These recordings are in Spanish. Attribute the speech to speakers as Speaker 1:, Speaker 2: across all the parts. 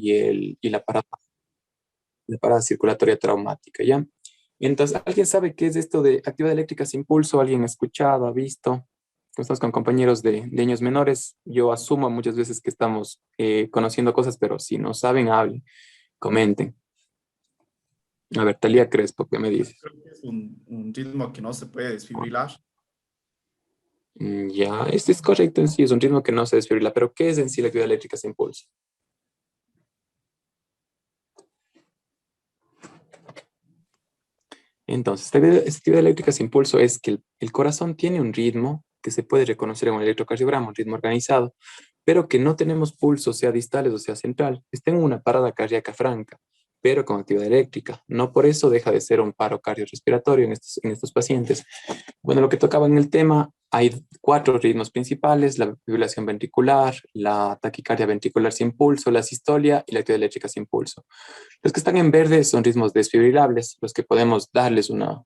Speaker 1: y la parada circulatoria traumática, ¿ya? Entonces, ¿alguien sabe qué es esto de actividad eléctrica sin pulso? ¿Alguien ha escuchado, ha visto? Estamos con compañeros de años menores. Yo asumo muchas veces que estamos conociendo cosas, pero si no saben, hablen, comenten. A ver, Talía Crespo, ¿qué me dices?
Speaker 2: Creo que es un ritmo que no se puede desfibrilar.
Speaker 1: Ya, este es correcto en sí, es un ritmo que no se desfibrila, pero ¿qué es en sí la actividad eléctrica sin pulso? Entonces, esta actividad eléctrica sin pulso es que el corazón tiene un ritmo que se puede reconocer en un electrocardiograma, un ritmo organizado, pero que no tenemos pulso, sea distales o sea central. Está en una parada cardíaca franca, pero con actividad eléctrica. No por eso deja de ser un paro cardiorrespiratorio en estos pacientes. Bueno, lo que tocaba en el tema, hay cuatro ritmos principales: la fibrilación ventricular, la taquicardia ventricular sin pulso, la sistolia y la actividad eléctrica sin pulso. Los que están en verde son ritmos desfibrilables, los que podemos darles un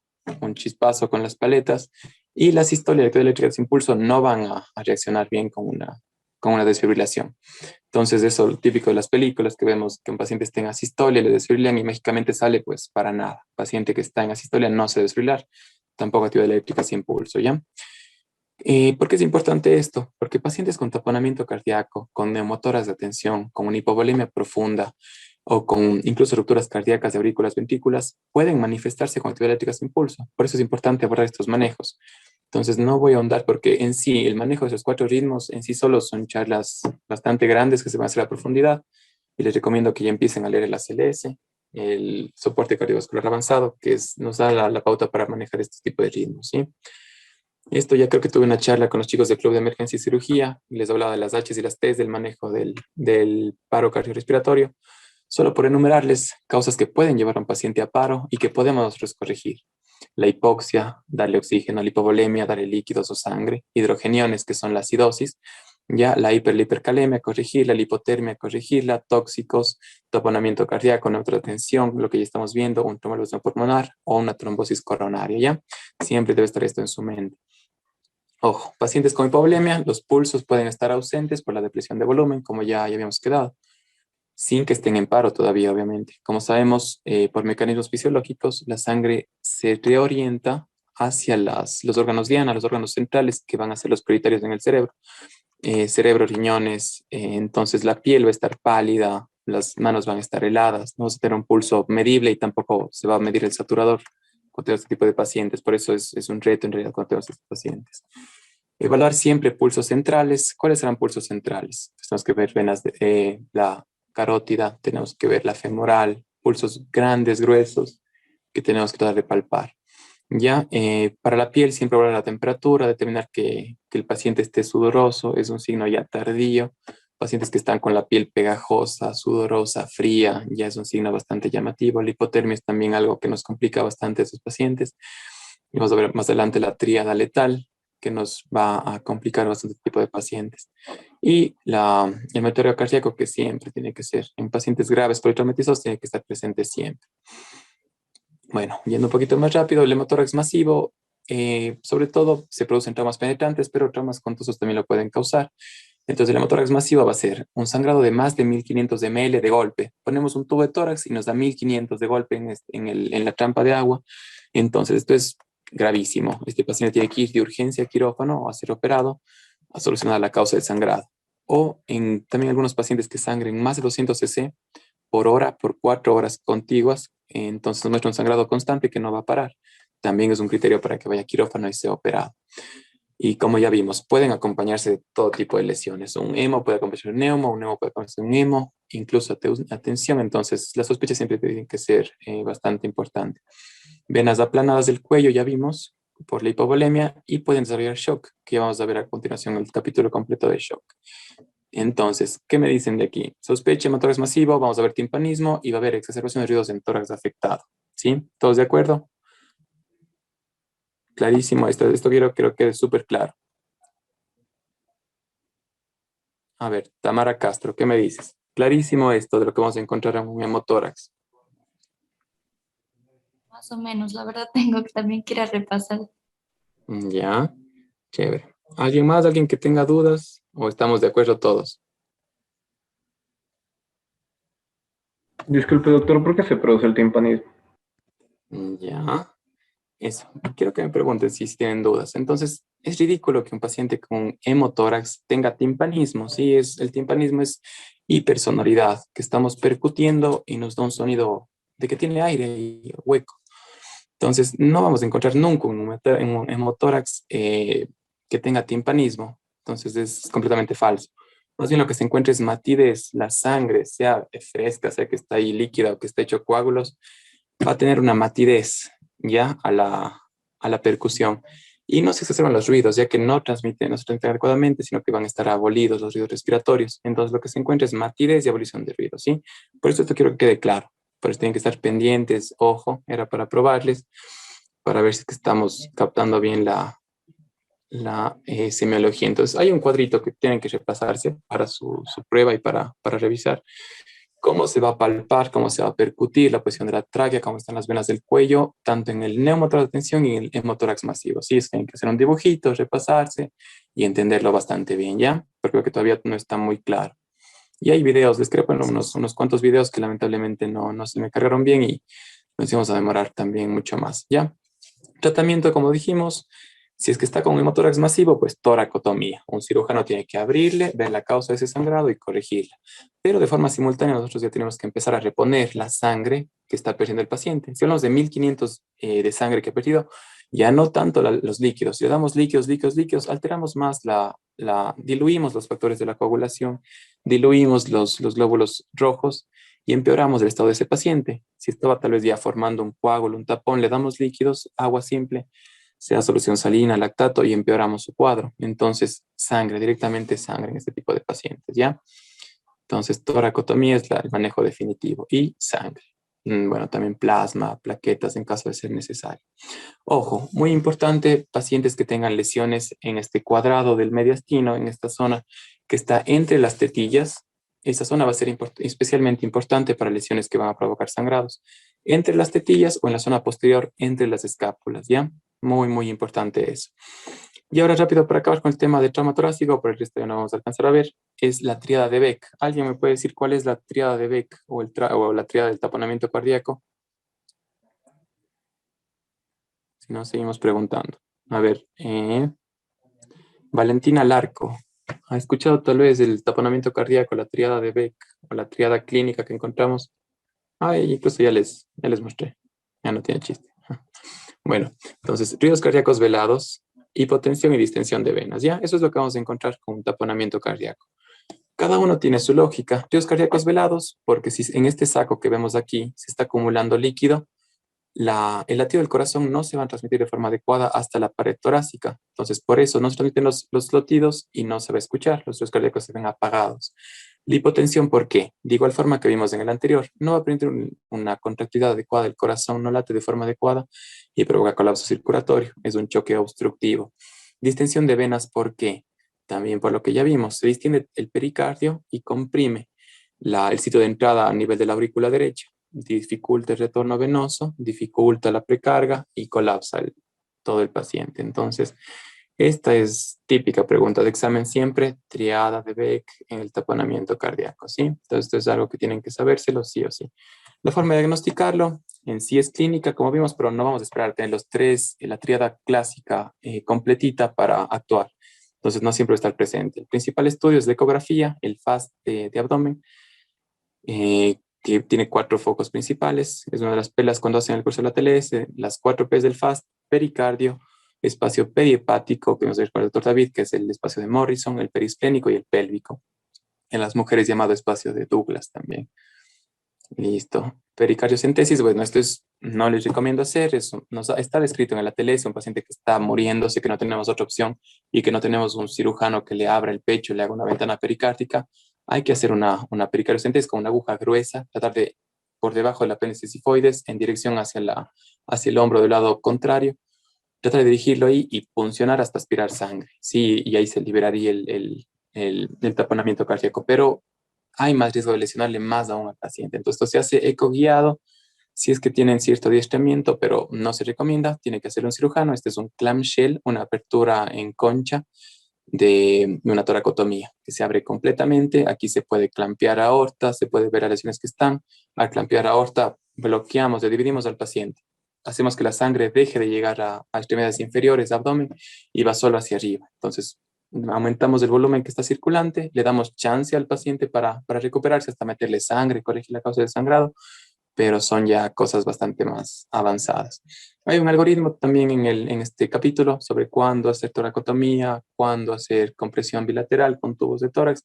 Speaker 1: chispazo con las paletas, y la sistolia y la actividad eléctrica sin pulso no van a reaccionar bien con una desfibrilación. Entonces, eso es lo típico de las películas, que vemos que un paciente está en asistolia, le desfibrilan y mágicamente sale, pues para nada. Paciente que está en asistolia no se desfibrilar, tampoco actividad eléctrica sin pulso, ¿ya? ¿Por qué es importante esto? Porque pacientes con taponamiento cardíaco, con neumotoras de atención, con una hipovolemia profunda o con incluso rupturas cardíacas de aurículas ventrículas pueden manifestarse con actividad eléctrica sin pulso. Por eso es importante abordar estos manejos. Entonces no voy a ahondar porque en sí el manejo de esos cuatro ritmos en sí solo son charlas bastante grandes que se van a hacer a profundidad, y les recomiendo que ya empiecen a leer el ACLS, el soporte cardiovascular avanzado, que nos da la pauta para manejar este tipo de ritmos, ¿sí? Esto ya creo que tuve una charla con los chicos del Club de Emergencia y Cirugía, y les hablaba de las H's y las T's del manejo del paro cardiorrespiratorio, solo por enumerarles causas que pueden llevar a un paciente a paro y que podemos nosotros corregir: la hipoxia, darle oxígeno; la hipovolemia, darle líquidos o sangre; hidrogeniones, que son la acidosis; ya la hipercalemia, corregirla; la hipotermia, corregirla; tóxicos, taponamiento cardíaco, neutrotensión, lo que ya estamos viendo, un tromboembolismo pulmonar o una trombosis coronaria, ¿ya? Siempre debe estar esto en su mente. Ojo, pacientes con hipovolemia, los pulsos pueden estar ausentes por la depresión de volumen, como ya habíamos quedado, sin que estén en paro todavía, obviamente. Como sabemos, por mecanismos fisiológicos, la sangre se reorienta hacia los órganos diana, los órganos centrales, que van a ser los prioritarios en el cerebro. Cerebro, riñones, entonces la piel va a estar pálida, las manos van a estar heladas, no va a tener un pulso medible y tampoco se va a medir el saturador con este tipo de pacientes. Por eso es un reto en realidad con todos estos pacientes. Evaluar siempre pulsos centrales. ¿Cuáles serán pulsos centrales? Tenemos que ver venas de la carótida, tenemos que ver la femoral, pulsos grandes, gruesos, que tenemos que tratar de palpar. Ya, para la piel, siempre evaluar la temperatura, determinar que el paciente esté sudoroso, es un signo ya tardío. Pacientes que están con la piel pegajosa, sudorosa, fría, ya es un signo bastante llamativo. La hipotermia es también algo que nos complica bastante a esos pacientes. Y vamos a ver más adelante la tríada letal, que nos va a complicar bastante tipo de pacientes. Y el meteorio cardíaco, que siempre tiene que ser, en pacientes graves politraumatizados, tiene que estar presente siempre. Bueno, yendo un poquito más rápido, el hemotórax masivo, sobre todo se producen traumas penetrantes, pero traumas contusos también lo pueden causar. Entonces, el hemotórax masivo va a ser un sangrado de más de 1500 ml de golpe. Ponemos un tubo de tórax y nos da 1500 de golpe en la trampa de agua. Entonces, esto es gravísimo. Este paciente tiene que ir de urgencia a quirófano o a ser operado a solucionar la causa del sangrado. O también algunos pacientes que sangren más de 200 cc por hora, por 4 horas contiguas, entonces muestra un sangrado constante que no va a parar. También es un criterio para que vaya a quirófano y sea operado. Y como ya vimos, pueden acompañarse de todo tipo de lesiones. Un hemo puede acompañarse de un neuma puede acompañarse de un hemo, incluso atención. Entonces, las sospechas siempre tienen que ser bastante importantes. Venas aplanadas del cuello, ya vimos, por la hipovolemia, y pueden desarrollar shock, que vamos a ver a continuación el capítulo completo de shock. Entonces, ¿qué me dicen de aquí? Sospecha hemotórax masivo, vamos a ver timpanismo y va a haber exacerbación de ruidos en tórax afectado. ¿Sí? ¿Todos de acuerdo? Clarísimo, esto creo que es súper claro. A ver, Tamara Castro, ¿qué me dices? Clarísimo esto de lo que vamos a encontrar en un hemotórax.
Speaker 3: Más o menos, la verdad tengo que también que ir a repasar.
Speaker 1: Ya, chévere. ¿Alguien más? ¿Alguien que tenga dudas? ¿O estamos de acuerdo todos?
Speaker 4: Disculpe, doctor, ¿por qué se produce el timpanismo?
Speaker 1: Ya, eso. Quiero que me pregunten si tienen dudas. Entonces, es ridículo que un paciente con hemotórax tenga timpanismo. Sí, el timpanismo es hipersonoridad, que estamos percutiendo y nos da un sonido de que tiene aire y hueco. Entonces, no vamos a encontrar nunca un hemotórax que tenga timpanismo. Entonces, es completamente falso. Más bien lo que se encuentra es matidez, la sangre, sea fresca, sea que está ahí líquida o que está hecho coágulos, va a tener una matidez ya a la percusión. Y no se exacerban los ruidos, ya que no se transmiten adecuadamente, sino que van a estar abolidos los ruidos respiratorios. Entonces, lo que se encuentra es matidez y abolición de ruidos, ¿sí? Por eso esto quiero que quede claro. Por eso tienen que estar pendientes, ojo, era para probarles, para ver si es que estamos captando bien la semiología. Entonces, hay un cuadrito que tienen que repasarse para su prueba y para revisar cómo se va a palpar, cómo se va a percutir la posición de la tráquea, cómo están las venas del cuello, tanto en el neumotórax de tensión y en el hemotórax masivo. Sí, es que tienen que hacer un dibujito, repasarse y entenderlo bastante bien, ¿ya? Porque creo que todavía no está muy claro. Y hay videos, les creo, bueno, unos cuantos videos que lamentablemente no se me cargaron bien y nos íbamos a demorar también mucho más, ¿ya? Tratamiento, como dijimos, si es que está con hemotórax masivo, pues toracotomía. Un cirujano tiene que abrirle, ver la causa de ese sangrado y corregirla. Pero de forma simultánea nosotros ya tenemos que empezar a reponer la sangre que está perdiendo el paciente. Si hablamos de 1500 de sangre que ha perdido, ya no tanto los líquidos. Si le damos líquidos, alteramos más diluimos los factores de la coagulación, diluimos los glóbulos rojos y empeoramos el estado de ese paciente. Si estaba tal vez ya formando un coágulo, un tapón, le damos líquidos, agua simple, sea solución salina, lactato, y empeoramos su cuadro. Entonces, sangre, directamente sangre en este tipo de pacientes, ¿ya? Entonces, toracotomía es el manejo definitivo y sangre. Bueno, también plasma, plaquetas en caso de ser necesario. Ojo, muy importante, pacientes que tengan lesiones en este cuadrado del mediastino, en esta zona que está entre las tetillas. Esa zona va a ser especialmente importante para lesiones que van a provocar sangrados. Entre las tetillas o en la zona posterior, entre las escápulas, ¿ya? Muy importante eso. Y ahora rápido para acabar con el tema de trauma torácico, por el resto ya no vamos a alcanzar a ver, es la tríada de Beck. ¿Alguien me puede decir cuál es la tríada de Beck o la tríada del taponamiento cardíaco? Si no, seguimos preguntando. A ver, Valentina Larco. ¿Ha escuchado tal vez el taponamiento cardíaco, la tríada de Beck o la tríada clínica que encontramos? Incluso ya les mostré. Ya no tiene chiste. Bueno, entonces, ruidos cardíacos velados, hipotensión y distensión de venas. Ya, eso es lo que vamos a encontrar con un taponamiento cardíaco. Cada uno tiene su lógica. Ruidos cardíacos velados, porque si en este saco que vemos aquí se está acumulando líquido, el latido del corazón no se va a transmitir de forma adecuada hasta la pared torácica. Entonces, por eso no se transmiten los latidos y no se va a escuchar. Los ruidos cardíacos se ven apagados. La hipotensión, ¿por qué? De igual forma que vimos en el anterior, no va a permitir una contractilidad adecuada, el corazón no late de forma adecuada y provoca colapso circulatorio. Es un choque obstructivo. Distensión de venas, ¿por qué? También por lo que ya vimos, se distiende el pericardio y comprime el sitio de entrada a nivel de la aurícula derecha, dificulta el retorno venoso, dificulta la precarga y colapsa todo el paciente. Entonces, esta es típica pregunta de examen siempre, triada de Beck en el taponamiento cardíaco, ¿sí? Entonces, esto es algo que tienen que sabérselo sí o sí. La forma de diagnosticarlo en sí es clínica, como vimos, pero no vamos a esperar a tener los tres, la tríada clásica completita para actuar. Entonces, no siempre va a estar presente. El principal estudio es la ecografía, el FAST de abdomen, que tiene 4 focos principales. Es una de las pelas cuando hacen el curso de la TLS, las 4 P's del FAST, pericardio, espacio perihepático, que nos recuerda el doctor David, que es el espacio de Morrison, el perisplénico y el pélvico. En las mujeres llamado espacio de Douglas también. Listo. Pericardiocentesis, bueno, no les recomiendo hacer, eso está descrito en la TLS, un paciente que está muriéndose, que no tenemos otra opción y que no tenemos un cirujano que le abra el pecho y le haga una ventana pericárdica. Hay que hacer una pericardiocentesis con una aguja gruesa, tratar de por debajo de la apéndice sifoides en dirección hacia el hombro del lado contrario, tratar de dirigirlo ahí y puncionar hasta aspirar sangre. Sí, y ahí se liberaría el taponamiento cardíaco, pero hay más riesgo de lesionarle más aún al paciente. Entonces, esto se hace eco guiado si es que tienen cierto adiestramiento, pero no se recomienda, tiene que hacer un cirujano. Este es un clamshell, una apertura en concha, de una toracotomía, que se abre completamente. Aquí se puede clampear aorta, se puede ver las lesiones que están. Al clampear aorta, bloqueamos, le dividimos al paciente. Hacemos que la sangre deje de llegar a extremidades inferiores, abdomen, y va solo hacia arriba. Entonces, aumentamos el volumen que está circulante, le damos chance al paciente para recuperarse hasta meterle sangre, corregir la causa del sangrado, pero son ya cosas bastante más avanzadas. Hay un algoritmo también en este capítulo sobre cuándo hacer toracotomía, cuándo hacer compresión bilateral con tubos de tórax.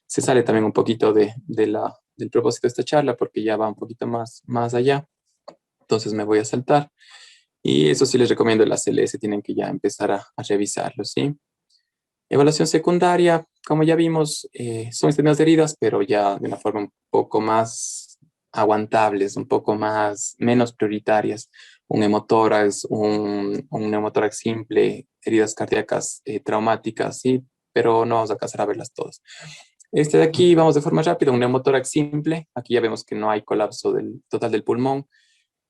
Speaker 1: Se sale también un poquito del propósito de esta charla porque ya va un poquito más allá. Entonces me voy a saltar. Y eso sí les recomiendo, las CLS tienen que ya empezar a revisarlo, ¿sí? Evaluación secundaria, como ya vimos, son estendidas de heridas, pero ya de una forma un poco más aguantables, un poco menos prioritarias. Un hemotórax, un neumotórax simple, heridas cardíacas traumáticas, ¿sí? Pero no vamos a alcanzar a verlas todas. Este de aquí, vamos de forma rápida, un neumotórax simple. Aquí ya vemos que no hay colapso total del pulmón.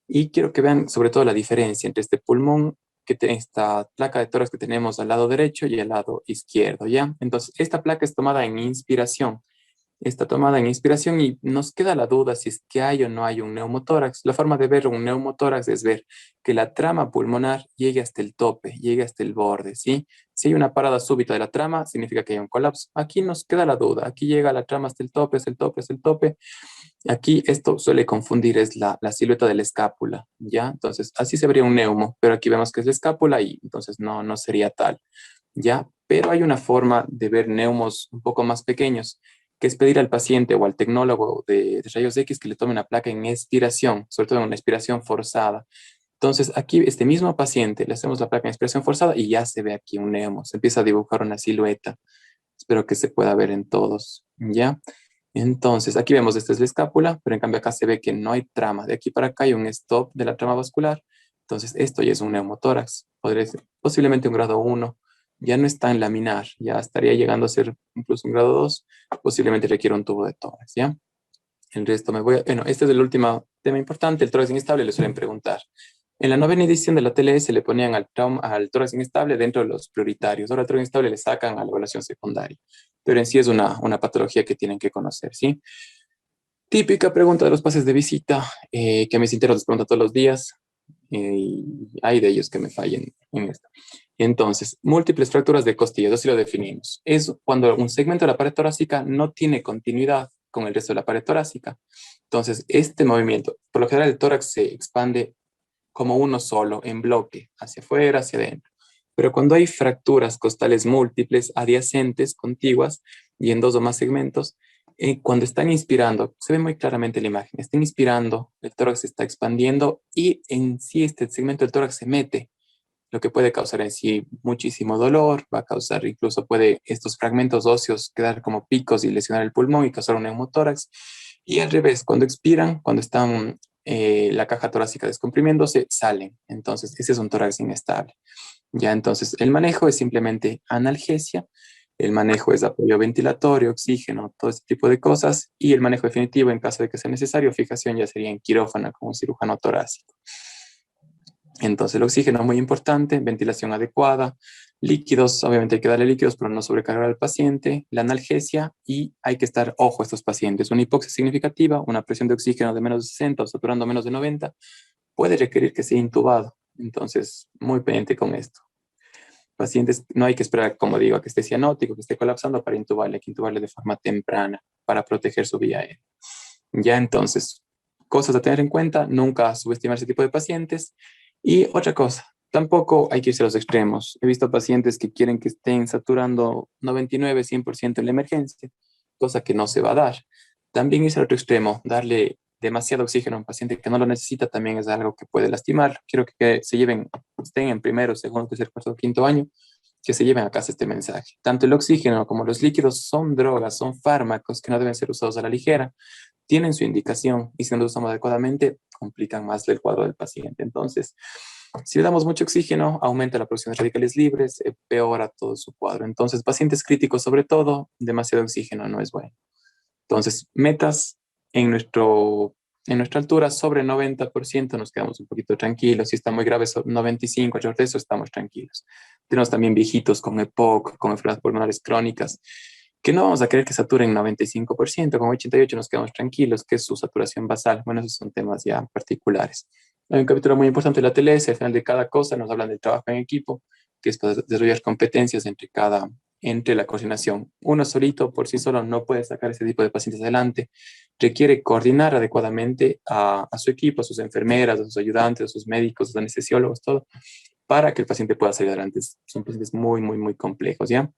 Speaker 1: Y quiero que vean sobre todo la diferencia entre este pulmón, esta placa de tórax que tenemos al lado derecho y al lado izquierdo, ¿ya? Entonces, esta placa es tomada en inspiración. Está tomada en inspiración y nos queda la duda si es que hay o no hay un neumotórax. La forma de ver un neumotórax es ver que la trama pulmonar llegue hasta el tope, llegue hasta el borde, ¿sí? Si hay una parada súbita de la trama, significa que hay un colapso. Aquí nos queda la duda. Aquí llega la trama hasta el tope, hasta el tope, hasta el tope. Aquí esto suele confundir, es la silueta de la escápula, ¿ya? Entonces, así se vería un neumo, pero aquí vemos que es la escápula y entonces no sería tal, ¿ya? Pero hay una forma de ver neumos un poco más pequeños, que es pedir al paciente o al tecnólogo de rayos X que le tome una placa en expiración, sobre todo en una expiración forzada. Entonces, aquí este mismo paciente le hacemos la placa en expiración forzada y ya se ve aquí un neumo, se empieza a dibujar una silueta. Espero que se pueda ver en todos, ¿ya? Entonces, aquí vemos, esta es la escápula, pero en cambio acá se ve que no hay trama. De aquí para acá hay un stop de la trama vascular. Entonces, esto ya es un neumotórax. Podría ser posiblemente un grado 1. Ya no está en laminar, ya estaría llegando a ser incluso un grado 2. Posiblemente requiere un tubo de tórax, ¿ya? El resto bueno, este es el último tema importante, el tórax inestable, le suelen preguntar. En la novena edición de la TLS le ponían al tórax inestable dentro de los prioritarios. Ahora al tórax inestable le sacan a la evaluación secundaria. Pero en sí es una patología que tienen que conocer, ¿sí? Típica pregunta de los pases de visita, que a mis internos les preguntan todos los días, y hay de ellos que me fallen en esto. Entonces, múltiples fracturas de costillas, así lo definimos. Es cuando un segmento de la pared torácica no tiene continuidad con el resto de la pared torácica. Entonces, este movimiento, por lo general el tórax se expande como uno solo, en bloque, hacia afuera, hacia adentro. Pero cuando hay fracturas costales múltiples, adyacentes, contiguas, y en dos o más segmentos, cuando están inspirando, se ve muy claramente la imagen, están inspirando, el tórax se está expandiendo y en sí este segmento del tórax se mete, lo que puede causar en sí muchísimo dolor, va a causar incluso puede estos fragmentos óseos quedar como picos y lesionar el pulmón y causar un neumotórax. Y al revés, cuando expiran, cuando están la caja torácica descomprimiéndose, salen. Entonces, ese es un tórax inestable. Ya, entonces, el manejo es simplemente analgesia, el manejo es apoyo ventilatorio, oxígeno, todo este tipo de cosas, y el manejo definitivo, en caso de que sea necesario, fijación ya sería en quirófano con un cirujano torácico. Entonces, el oxígeno es muy importante, ventilación adecuada, líquidos, obviamente hay que darle líquidos, pero no sobrecargar al paciente, la analgesia y hay que estar ojo a estos pacientes. Una hipoxia significativa, una presión de oxígeno de menos de 60 o saturando menos de 90, puede requerir que sea intubado. Entonces, muy pendiente con esto. Pacientes, no hay que esperar, como digo, a que esté cianótico, que esté colapsando para intubarle, hay que intubarle de forma temprana para proteger su vía aérea. Ya entonces, cosas a tener en cuenta, nunca subestimar ese tipo de pacientes. Y otra cosa, tampoco hay que irse a los extremos. He visto pacientes que quieren que estén saturando 99, 100% en la emergencia, cosa que no se va a dar. También irse al otro extremo, darle demasiado oxígeno a un paciente que no lo necesita también es algo que puede lastimarlo. Quiero que se lleven, estén en primero, segundo, tercer, cuarto, quinto año, que se lleven a casa este mensaje. Tanto el oxígeno como los líquidos son drogas, son fármacos que no deben ser usados a la ligera, tienen su indicación y si no lo usamos adecuadamente, complican más el cuadro del paciente. Entonces, si le damos mucho oxígeno, aumenta la producción de radicales libres, peora todo su cuadro. Entonces, pacientes críticos sobre todo, demasiado oxígeno no es bueno. Entonces, metas en nuestro En nuestra altura, sobre 90%, nos quedamos un poquito tranquilos. Si está muy grave, 95, alrededor de eso estamos tranquilos. Tenemos también viejitos con EPOC, con enfermedades pulmonares crónicas, que no vamos a querer que saturen 95%, con 88 nos quedamos tranquilos, que es su saturación basal. Bueno, esos son temas ya particulares. Hay un capítulo muy importante de la TLS, al final de cada cosa nos hablan del trabajo en equipo, que es para desarrollar competencias entre la coordinación. Uno solito, por sí solo, no puede sacar ese tipo de pacientes adelante. Requiere coordinar adecuadamente a su equipo, a sus enfermeras, a sus ayudantes, a sus médicos, a sus anestesiólogos, todo, para que el paciente pueda salir adelante. Son pacientes muy, muy, muy complejos, ¿ya?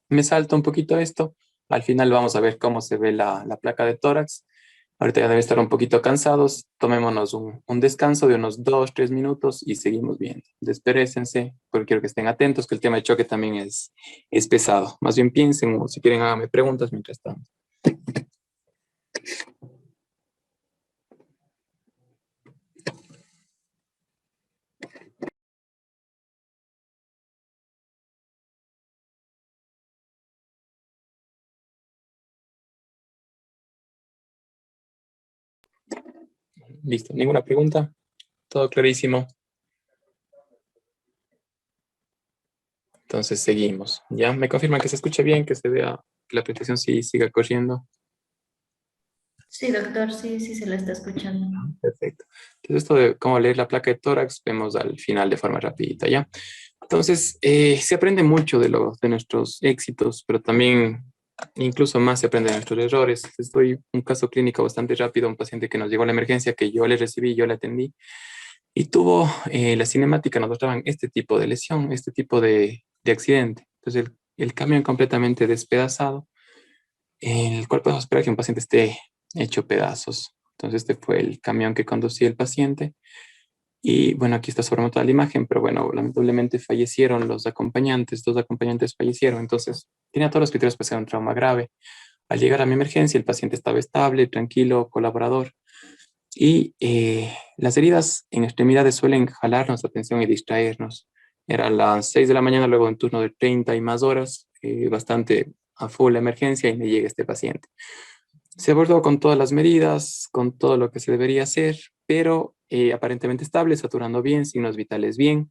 Speaker 1: Me salto un poquito esto. Al final vamos a ver cómo se ve la placa de tórax. Ahorita ya deben estar un poquito cansados. Tomémonos un descanso de unos 2, 3 minutos y seguimos viendo. Desperécense, porque quiero que estén atentos, que el tema de choque también es pesado. Más bien piensen o si quieren háganme preguntas mientras tanto. Listo, ¿ninguna pregunta? Todo clarísimo. Entonces seguimos. ¿Ya? ¿Me confirman que se escuche bien, que se vea, que la presentación sí siga corriendo?
Speaker 3: Sí, doctor, sí, sí se lo está escuchando.
Speaker 1: Perfecto. Entonces esto de cómo leer la placa de tórax vemos al final de forma rapidita, ¿ya? Entonces, se aprende mucho de nuestros éxitos, pero también incluso más se aprende de nuestros errores. Les doy un caso clínico bastante rápido, un paciente que nos llegó a la emergencia, que yo le recibí, yo le atendí, y tuvo la cinemática, nos mostraban este tipo de lesión, este tipo de accidente. Entonces, el camión completamente despedazado, el cual podemos esperar que un paciente esté hecho pedazos. Entonces, este fue el camión que conducía el paciente. Y bueno, aquí está sobremontada la imagen, pero bueno, lamentablemente fallecieron los acompañantes, 2 acompañantes fallecieron, entonces tenía todos los criterios para ser un trauma grave. Al llegar a mi emergencia, el paciente estaba estable, tranquilo, colaborador, y las heridas en extremidades suelen jalarnos la atención y distraernos. Era las 6 de la mañana, luego un turno de 30 y más horas, bastante a full la emergencia y me llega este paciente. Se abordó con todas las medidas, con todo lo que se debería hacer, pero aparentemente estable, saturando bien, signos vitales bien,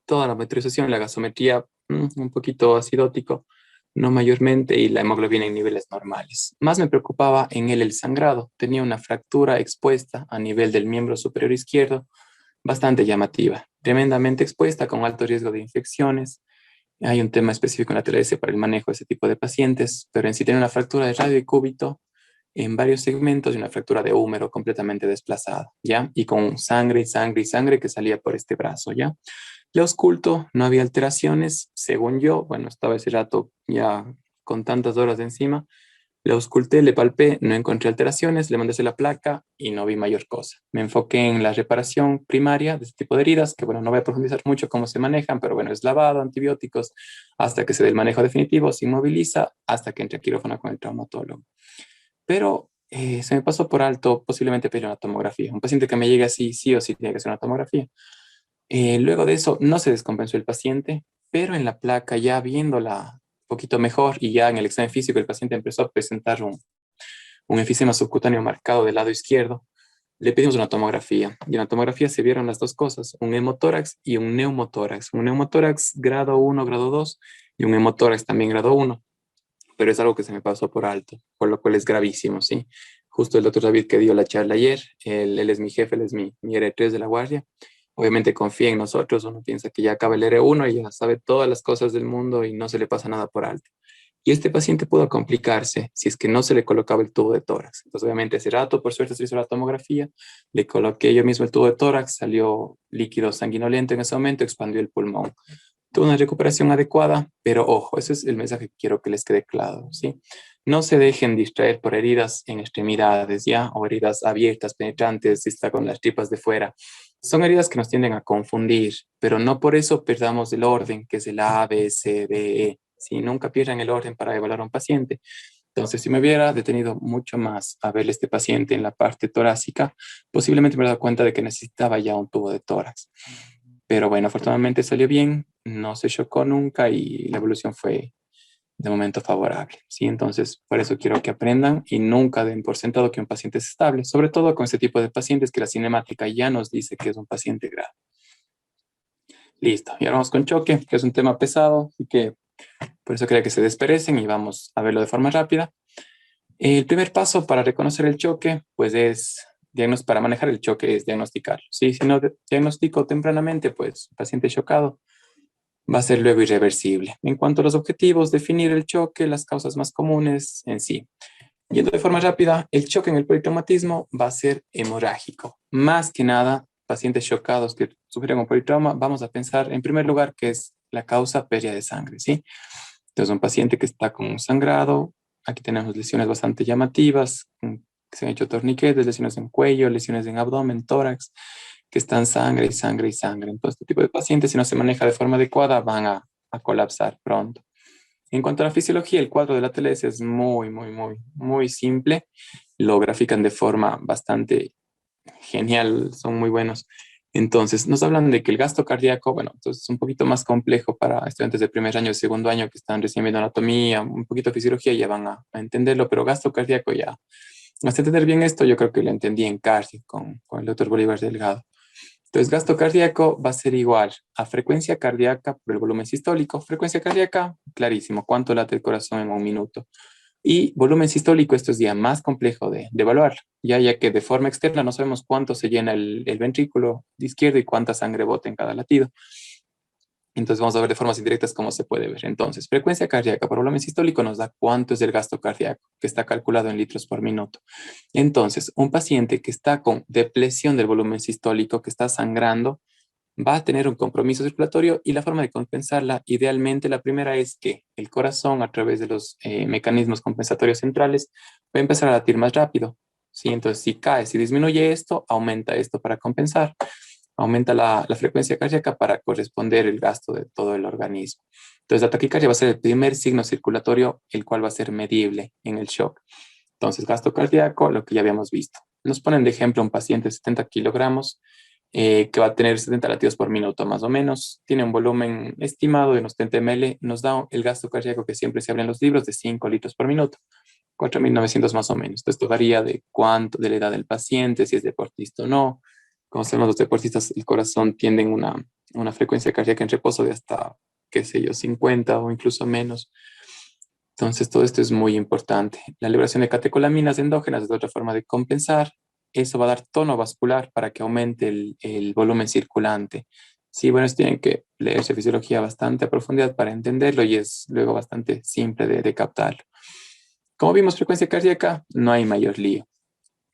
Speaker 1: toda la metrización, la gasometría un poquito acidótico, no mayormente, y la hemoglobina en niveles normales. Más me preocupaba en él el sangrado. Tenía una fractura expuesta a nivel del miembro superior izquierdo, bastante llamativa, tremendamente expuesta, con alto riesgo de infecciones. Hay un tema específico en la TLS para el manejo de ese tipo de pacientes, pero en sí tiene una fractura de radio y cúbito en varios segmentos y una fractura de húmero completamente desplazada, ¿ya? Y con sangre y sangre y sangre que salía por este brazo, ¿ya? Le ausculto, no había alteraciones, según yo, bueno, estaba ese rato ya con tantas horas de encima, le ausculté, le palpé, no encontré alteraciones, le mandé hacer la placa y no vi mayor cosa. Me enfoqué en la reparación primaria de este tipo de heridas, que bueno, no voy a profundizar mucho cómo se manejan, pero bueno, es lavado, antibióticos, hasta que se dé el manejo definitivo, se inmoviliza, hasta que entre a quirófano con el traumatólogo. Pero se me pasó por alto posiblemente pedir una tomografía. Un paciente que me llegue así, sí o sí tiene que hacer una tomografía. Luego de eso no se descompensó el paciente, pero en la placa ya viéndola un poquito mejor y ya en el examen físico el paciente empezó a presentar un enfisema subcutáneo marcado del lado izquierdo. Le pedimos una tomografía y en la tomografía se vieron las dos cosas, un hemotórax y un neumotórax. Un neumotórax grado 1, grado 2 y un hemotórax también grado 1, pero es algo que se me pasó por alto, por lo cual es gravísimo, ¿sí? Justo el doctor David que dio la charla ayer, él es mi jefe, él es mi R3 de la guardia. Obviamente confía en nosotros, uno piensa que ya acaba el R1 y ya sabe todas las cosas del mundo y no se le pasa nada por alto. Y este paciente pudo complicarse si es que no se le colocaba el tubo de tórax. Entonces, obviamente, ese rato, por suerte, se hizo la tomografía, le coloqué yo mismo el tubo de tórax, salió líquido sanguinolento en ese momento, expandió el pulmón. Tuvo una recuperación adecuada, pero ojo, ese es el mensaje que quiero que les quede claro, ¿sí? No se dejen distraer por heridas en extremidades, ¿ya? O heridas abiertas, penetrantes, si está con las tripas de fuera. Son heridas que nos tienden a confundir, pero no por eso perdamos el orden, que es el A, B, C, D, E. Si nunca pierdan el orden para evaluar a un paciente. Entonces, si me hubiera detenido mucho más a ver este paciente en la parte torácica, posiblemente me hubiera dado cuenta de que necesitaba ya un tubo de tórax. Pero bueno, afortunadamente salió bien, no se chocó nunca y la evolución fue de momento favorable, ¿sí? Entonces, por eso quiero que aprendan y nunca den por sentado que un paciente es estable, sobre todo con este tipo de pacientes que la cinemática ya nos dice que es un paciente grave. Listo, y ahora vamos con choque, que es un tema pesado, y que por eso quería que se desperecen y vamos a verlo de forma rápida. El primer paso para reconocer el choque, pues para manejar el choque es diagnosticarlo, ¿sí? Si no diagnostico tempranamente, pues el paciente chocado va a ser luego irreversible. En cuanto a los objetivos, definir el choque, las causas más comunes en sí. Yendo de forma rápida, el choque en el politraumatismo va a ser hemorrágico. Más que nada, pacientes chocados que sufrieron un politrauma, vamos a pensar en primer lugar que es la causa pérdida de sangre, ¿sí? Entonces, un paciente que está con un sangrado, aquí tenemos lesiones bastante llamativas, que se han hecho torniquetes, lesiones en cuello, lesiones en abdomen, tórax, que están sangre y sangre y sangre. Entonces, este tipo de pacientes, si no se maneja de forma adecuada, van a colapsar pronto. En cuanto a la fisiología, el cuadro de la TLS es muy simple. Lo grafican de forma bastante genial, son muy buenos. Entonces, nos hablan de que el gasto cardíaco, bueno, entonces es un poquito más complejo para estudiantes de primer año, de segundo año que están recién viendo anatomía, un poquito de fisiología, ya van a entenderlo, pero gasto cardíaco ya, hasta entender bien esto, yo creo que lo entendí en CARDI con el doctor Bolívar Delgado. Entonces, gasto cardíaco va a ser igual a frecuencia cardíaca por el volumen sistólico. Frecuencia cardíaca, clarísimo, cuánto late el corazón en un minuto. Y volumen sistólico, esto es ya más complejo de evaluar, ya que de forma externa no sabemos cuánto se llena el ventrículo izquierdo y cuánta sangre bota en cada latido. Entonces vamos a ver de formas indirectas cómo se puede ver. Entonces, frecuencia cardíaca por volumen sistólico nos da cuánto es el gasto cardíaco, que está calculado en litros por minuto. Entonces, un paciente que está con depresión del volumen sistólico, que está sangrando, va a tener un compromiso circulatorio y la forma de compensarla, idealmente, la primera es que el corazón, a través de los mecanismos compensatorios centrales, va a empezar a latir más rápido. ¿Sí? Entonces, si cae, si disminuye esto, aumenta esto para compensar. Aumenta la frecuencia cardíaca para corresponder el gasto de todo el organismo. Entonces, la taquicardia va a ser el primer signo circulatorio, el cual va a ser medible en el shock. Entonces, gasto cardíaco, lo que ya habíamos visto. Nos ponen de ejemplo un paciente de 70 kilogramos que va a tener 70 latidos por minuto más o menos. Tiene un volumen estimado de unos 70 ml. Nos da el gasto cardíaco que siempre se habla en los libros de 5 litros por minuto. 4.900 más o menos. Esto varía de cuánto, de la edad del paciente, si es deportista o no. Como sabemos, los deportistas, el corazón tienden una frecuencia cardíaca en reposo de hasta, qué sé yo, 50 o incluso menos. Entonces, todo esto es muy importante. La liberación de catecolaminas endógenas es otra forma de compensar. Eso va a dar tono vascular para que aumente el volumen circulante. Sí, bueno, tienen que leerse fisiología bastante a profundidad para entenderlo y es luego bastante simple de captarlo. Como vimos, frecuencia cardíaca, no hay mayor lío.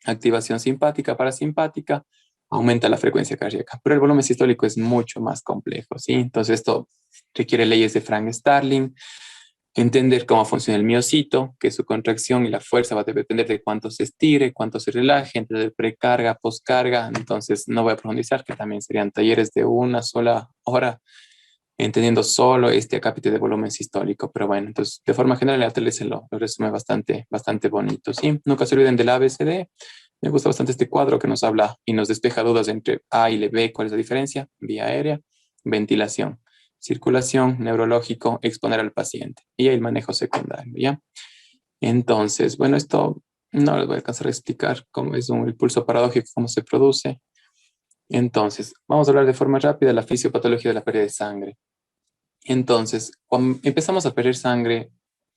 Speaker 1: Activación simpática, parasimpática, aumenta la frecuencia cardíaca, pero el volumen sistólico es mucho más complejo, ¿sí? Entonces esto requiere leyes de Frank Starling, entender cómo funciona el miocito, que su contracción y la fuerza va a depender de cuánto se estire, cuánto se relaje, entre precarga, poscarga. Entonces no voy a profundizar, que también serían talleres de una sola hora, entendiendo solo este acápite de volumen sistólico. Pero bueno, entonces de forma general la tele se lo resume bastante bonito, ¿sí? Nunca se olviden del ABCD. Me gusta bastante este cuadro que nos habla y nos despeja dudas entre A y B. ¿Cuál es la diferencia? Vía aérea, ventilación, circulación, neurológico, exponer al paciente y el manejo secundario, ¿ya? Entonces, bueno, esto no les voy a alcanzar a explicar cómo es el pulso paradójico, cómo se produce. Entonces, vamos a hablar de forma rápida de la fisiopatología de la pérdida de sangre. Entonces, cuando empezamos a perder sangre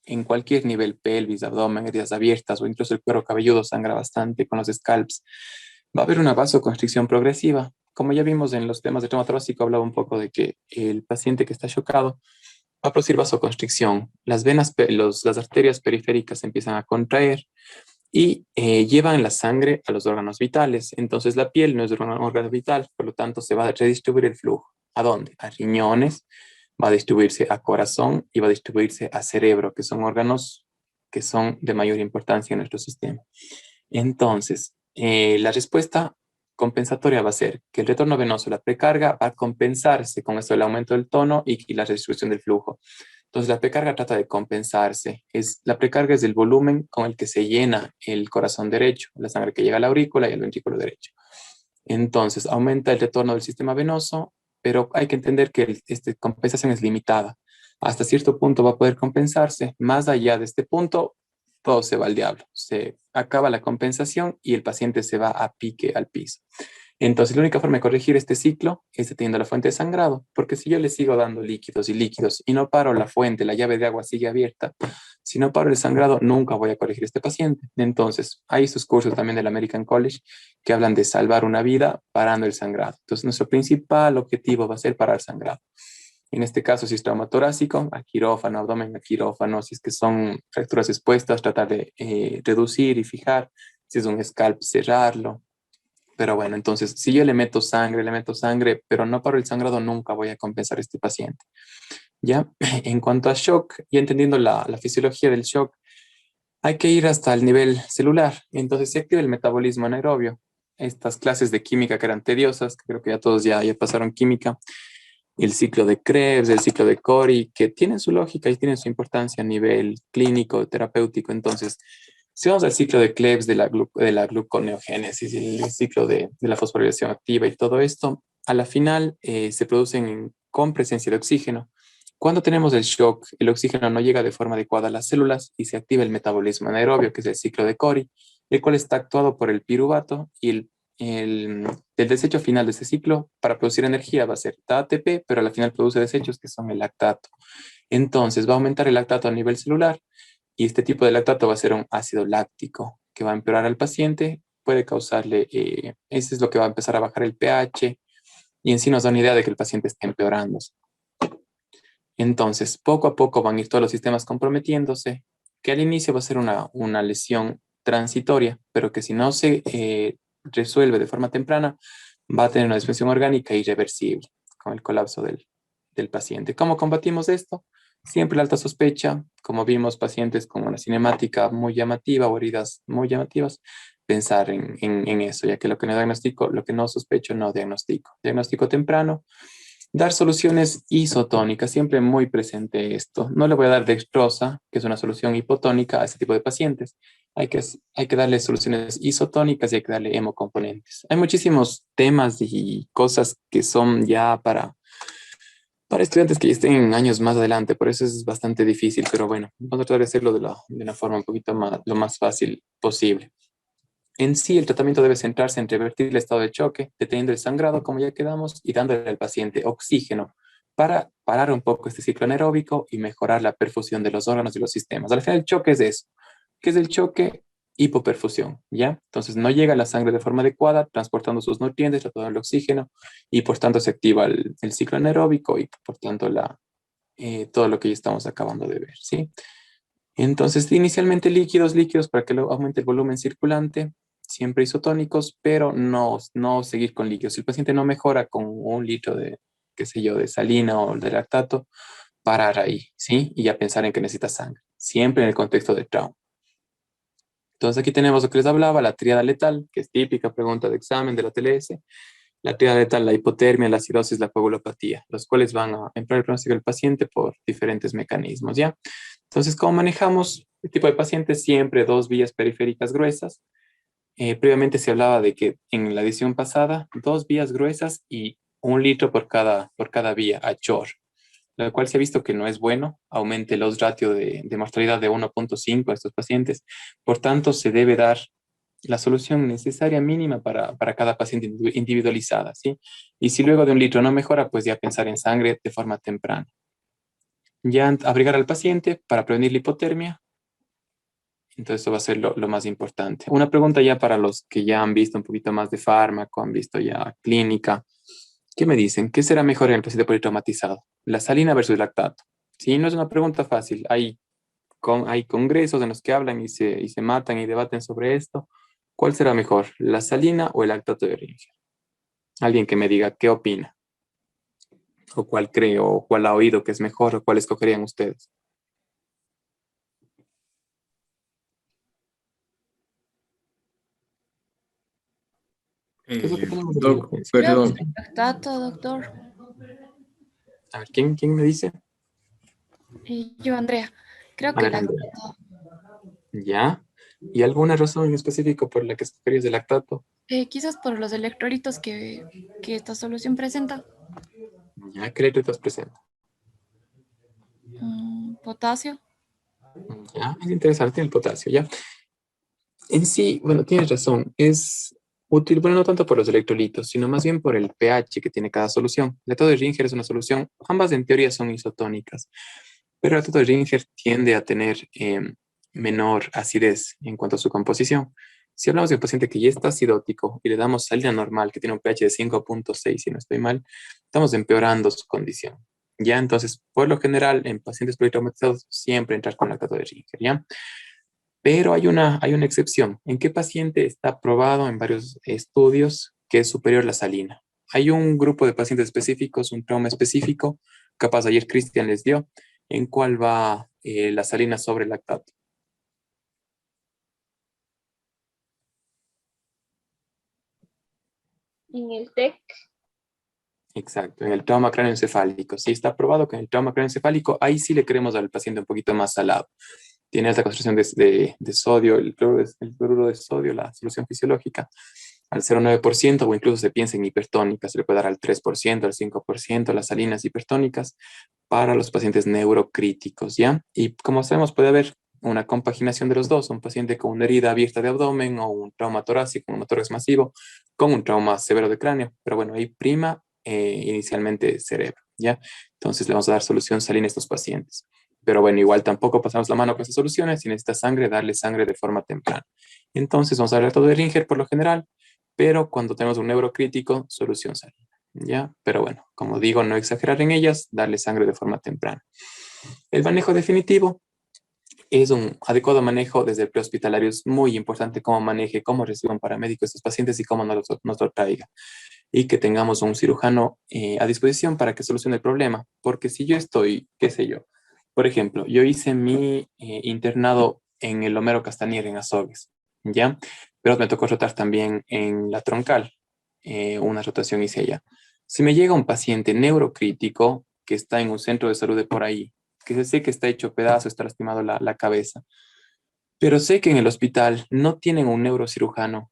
Speaker 1: en cualquier nivel, pelvis, abdomen, heridas abiertas o incluso el cuero cabelludo sangra bastante con los scalps, va a haber una vasoconstricción progresiva. Como ya vimos en los temas de trauma torácico, hablaba un poco de que el paciente que está chocado va a producir vasoconstricción. Las venas, las arterias periféricas empiezan a contraer y llevan la sangre a los órganos vitales. Entonces la piel no es un órgano vital, por lo tanto se va a redistribuir el flujo. ¿A dónde? A riñones, va a distribuirse a corazón y va a distribuirse a cerebro, que son órganos que son de mayor importancia en nuestro sistema. Entonces, la respuesta compensatoria va a ser que el retorno venoso, la precarga, va a compensarse con esto del aumento del tono y la redistribución del flujo. Entonces, la precarga trata de compensarse. La precarga es el volumen con el que se llena el corazón derecho, la sangre que llega a la aurícula y al ventrículo derecho. Entonces, aumenta el retorno del sistema venoso, pero hay que entender que esta compensación es limitada. Hasta cierto punto va a poder compensarse. Más allá de este punto, todo se va al diablo. Se acaba la compensación y el paciente se va a pique al piso. Entonces, la única forma de corregir este ciclo es deteniendo la fuente de sangrado, porque si yo le sigo dando líquidos y líquidos y no paro la fuente, la llave de agua sigue abierta, si no paro el sangrado, nunca voy a corregir este paciente. Entonces, hay sus cursos también del American College que hablan de salvar una vida parando el sangrado. Entonces, nuestro principal objetivo va a ser parar sangrado. En este caso, si es trauma torácico, a quirófano, abdomen a quirófano. Si es que son fracturas expuestas, tratar de reducir y fijar. Si es un scalp, cerrarlo. Pero bueno, entonces, si yo le meto sangre, pero no paro el sangrado, nunca voy a compensar a este paciente. ¿Ya? En cuanto a shock, y entendiendo la fisiología del shock, hay que ir hasta el nivel celular. Entonces, se activa el metabolismo anaerobio. Estas clases de química que eran tediosas, que creo que ya todos ya pasaron química, el ciclo de Krebs, el ciclo de Cori, que tienen su lógica y tienen su importancia a nivel clínico, terapéutico. Entonces, si vamos al ciclo de Krebs de la gluconeogénesis, el ciclo de la fosforilación activa y todo esto, a la final se producen con presencia de oxígeno. Cuando tenemos el shock, el oxígeno no llega de forma adecuada a las células y se activa el metabolismo anaerobio, que es el ciclo de Cori, el cual está actuado por el piruvato y el desecho final de ese ciclo para producir energía va a ser ATP, pero al final produce desechos que son el lactato. Entonces va a aumentar el lactato a nivel celular y este tipo de lactato va a ser un ácido láctico que va a empeorar al paciente, puede causarle, eso es lo que va a empezar a bajar el pH y en sí nos da una idea de que el paciente está empeorando. Entonces, poco a poco van a ir todos los sistemas comprometiéndose, que al inicio va a ser una lesión transitoria, pero que si no se resuelve de forma temprana, va a tener una disfunción orgánica irreversible con el colapso del paciente. ¿Cómo combatimos esto? Siempre la alta sospecha, como vimos pacientes con una cinemática muy llamativa o heridas muy llamativas, pensar en eso, ya que lo que no diagnostico, lo que no sospecho, no diagnostico. Diagnóstico temprano, dar soluciones isotónicas, siempre muy presente esto. No le voy a dar dextrosa, que es una solución hipotónica a este tipo de pacientes. Hay que darle soluciones isotónicas y hay que darle hemocomponentes. Hay muchísimos temas y cosas que son ya para estudiantes que ya estén en años más adelante, por eso es bastante difícil, pero bueno, vamos a tratar de hacerlo de una forma un poquito más, lo más fácil posible. En sí, el tratamiento debe centrarse en revertir el estado de choque, deteniendo el sangrado, como ya quedamos, y dándole al paciente oxígeno para parar un poco este ciclo anaeróbico y mejorar la perfusión de los órganos y los sistemas. Al final, el choque es eso. ¿Qué es el choque? Hipoperfusión, ¿ya? Entonces, no llega la sangre de forma adecuada, transportando sus nutrientes, tratando el oxígeno, y por tanto se activa el ciclo anaeróbico y por tanto todo lo que ya estamos acabando de ver, ¿sí? Entonces, inicialmente líquidos para que aumente el volumen circulante, siempre isotónicos, pero no seguir con líquidos. Si el paciente no mejora con un litro de, qué sé yo, de salina o de lactato, parar ahí, ¿sí? Y ya pensar en que necesita sangre, siempre en el contexto de trauma. Entonces, aquí tenemos lo que les hablaba, la tríada letal, que es típica pregunta de examen de la TLS. La tríada letal, la hipotermia, la acidosis, la coagulopatía, los cuales van a empeorar el pronóstico del paciente por diferentes mecanismos, ¿ya? Entonces, ¿cómo manejamos este tipo de pacientes? Siempre dos vías periféricas gruesas. Previamente se hablaba de que en la edición pasada, dos vías gruesas y un litro por cada vía a chor, lo cual se ha visto que no es bueno, aumente los ratios de mortalidad de 1.5 a estos pacientes. Por tanto, se debe dar la solución necesaria mínima para cada paciente individualizada, ¿sí? Y si luego de un litro no mejora, pues ya pensar en sangre de forma temprana. Ya abrigar al paciente para prevenir la hipotermia. Entonces, eso va a ser lo más importante. Una pregunta ya para los que ya han visto un poquito más de fármaco, han visto ya clínica. ¿Qué me dicen? ¿Qué será mejor en el paciente politraumatizado? La salina versus lactato. Sí, no es una pregunta fácil. Hay congresos en los que hablan y se matan y debaten sobre esto. ¿Cuál será mejor, la salina o el lactato de Ringer? Alguien que me diga qué opina, o cuál cree, o cuál ha oído que es mejor, o cuál escogerían ustedes. ¿Qué es lo que tenemos de evidencia?
Speaker 3: Creo que
Speaker 2: Perdón,
Speaker 3: el lactato, doctor.
Speaker 1: A ver, ¿quién me dice?
Speaker 3: Yo, Andrea, creo
Speaker 1: A
Speaker 3: que el
Speaker 1: ver, Andrea.
Speaker 3: lactato.
Speaker 1: ¿Ya? ¿Y alguna razón en específico por la que escogerías el lactato?
Speaker 3: Quizás por los electrolitos que esta solución presenta.
Speaker 1: ¿Ya? ¿Qué letras presenta?
Speaker 5: Potasio.
Speaker 1: Ya, es interesante el potasio, ¿ya? En sí, bueno, tienes razón, es útil, bueno, no tanto por los electrolitos, sino más bien por el pH que tiene cada solución. El átodo de Ringer es una solución, ambas en teoría son isotónicas, pero el átodo de Ringer tiende a tener menor acidez en cuanto a su composición. Si hablamos de un paciente que ya está acidótico y le damos salina normal, que tiene un pH de 5.6, si no estoy mal, estamos empeorando su condición. Ya, entonces, por lo general, en pacientes politraumatizados, siempre entrar con lactato de Ringer, ¿ya? Pero hay una excepción. ¿En qué paciente está probado en varios estudios que es superior la salina? Hay un grupo de pacientes específicos, un trauma específico, capaz ayer Cristian les dio, en cuál va la salina sobre el lactato.
Speaker 6: En el TEC.
Speaker 1: Exacto, en el trauma cráneoencefálico. Si está probado que en el trauma cráneoencefálico, ahí sí le queremos al paciente un poquito más salado. Tiene alta concentración de sodio, el cloruro de sodio, la solución fisiológica, al 0,9% o incluso se piensa en hipertónicas, se le puede dar al 3%, al 5%, las salinas hipertónicas para los pacientes neurocríticos, ¿ya? Y como sabemos, puede haber una compaginación de los dos, un paciente con una herida abierta de abdomen o un trauma torácico, un tórax masivo, con un trauma severo de cráneo, pero bueno, ahí prima inicialmente cerebro, ¿ya? Entonces le vamos a dar solución salina a estos pacientes. Pero bueno, igual tampoco pasamos la mano con estas soluciones. Si necesita sangre, darle sangre de forma temprana. Entonces vamos a darle todo de Ringer por lo general, pero cuando tenemos un neurocrítico, solución salina, ¿ya? Pero bueno, como digo, no exagerar en ellas, darle sangre de forma temprana. El manejo definitivo es un adecuado manejo desde el prehospitalario. Es muy importante cómo maneje, cómo reciba un paramédico a estos pacientes y cómo nos lo traiga. Y que tengamos un cirujano a disposición para que solucione el problema. Porque si yo estoy, qué sé yo, por ejemplo, yo hice mi internado en el Homero Castanier en Azogues, ¿ya? Pero me tocó rotar también en la troncal, una rotación hice allá. Si me llega un paciente neurocrítico que está en un centro de salud de por ahí, que sé que está hecho pedazo, está lastimado la cabeza, pero sé que en el hospital no tienen un neurocirujano,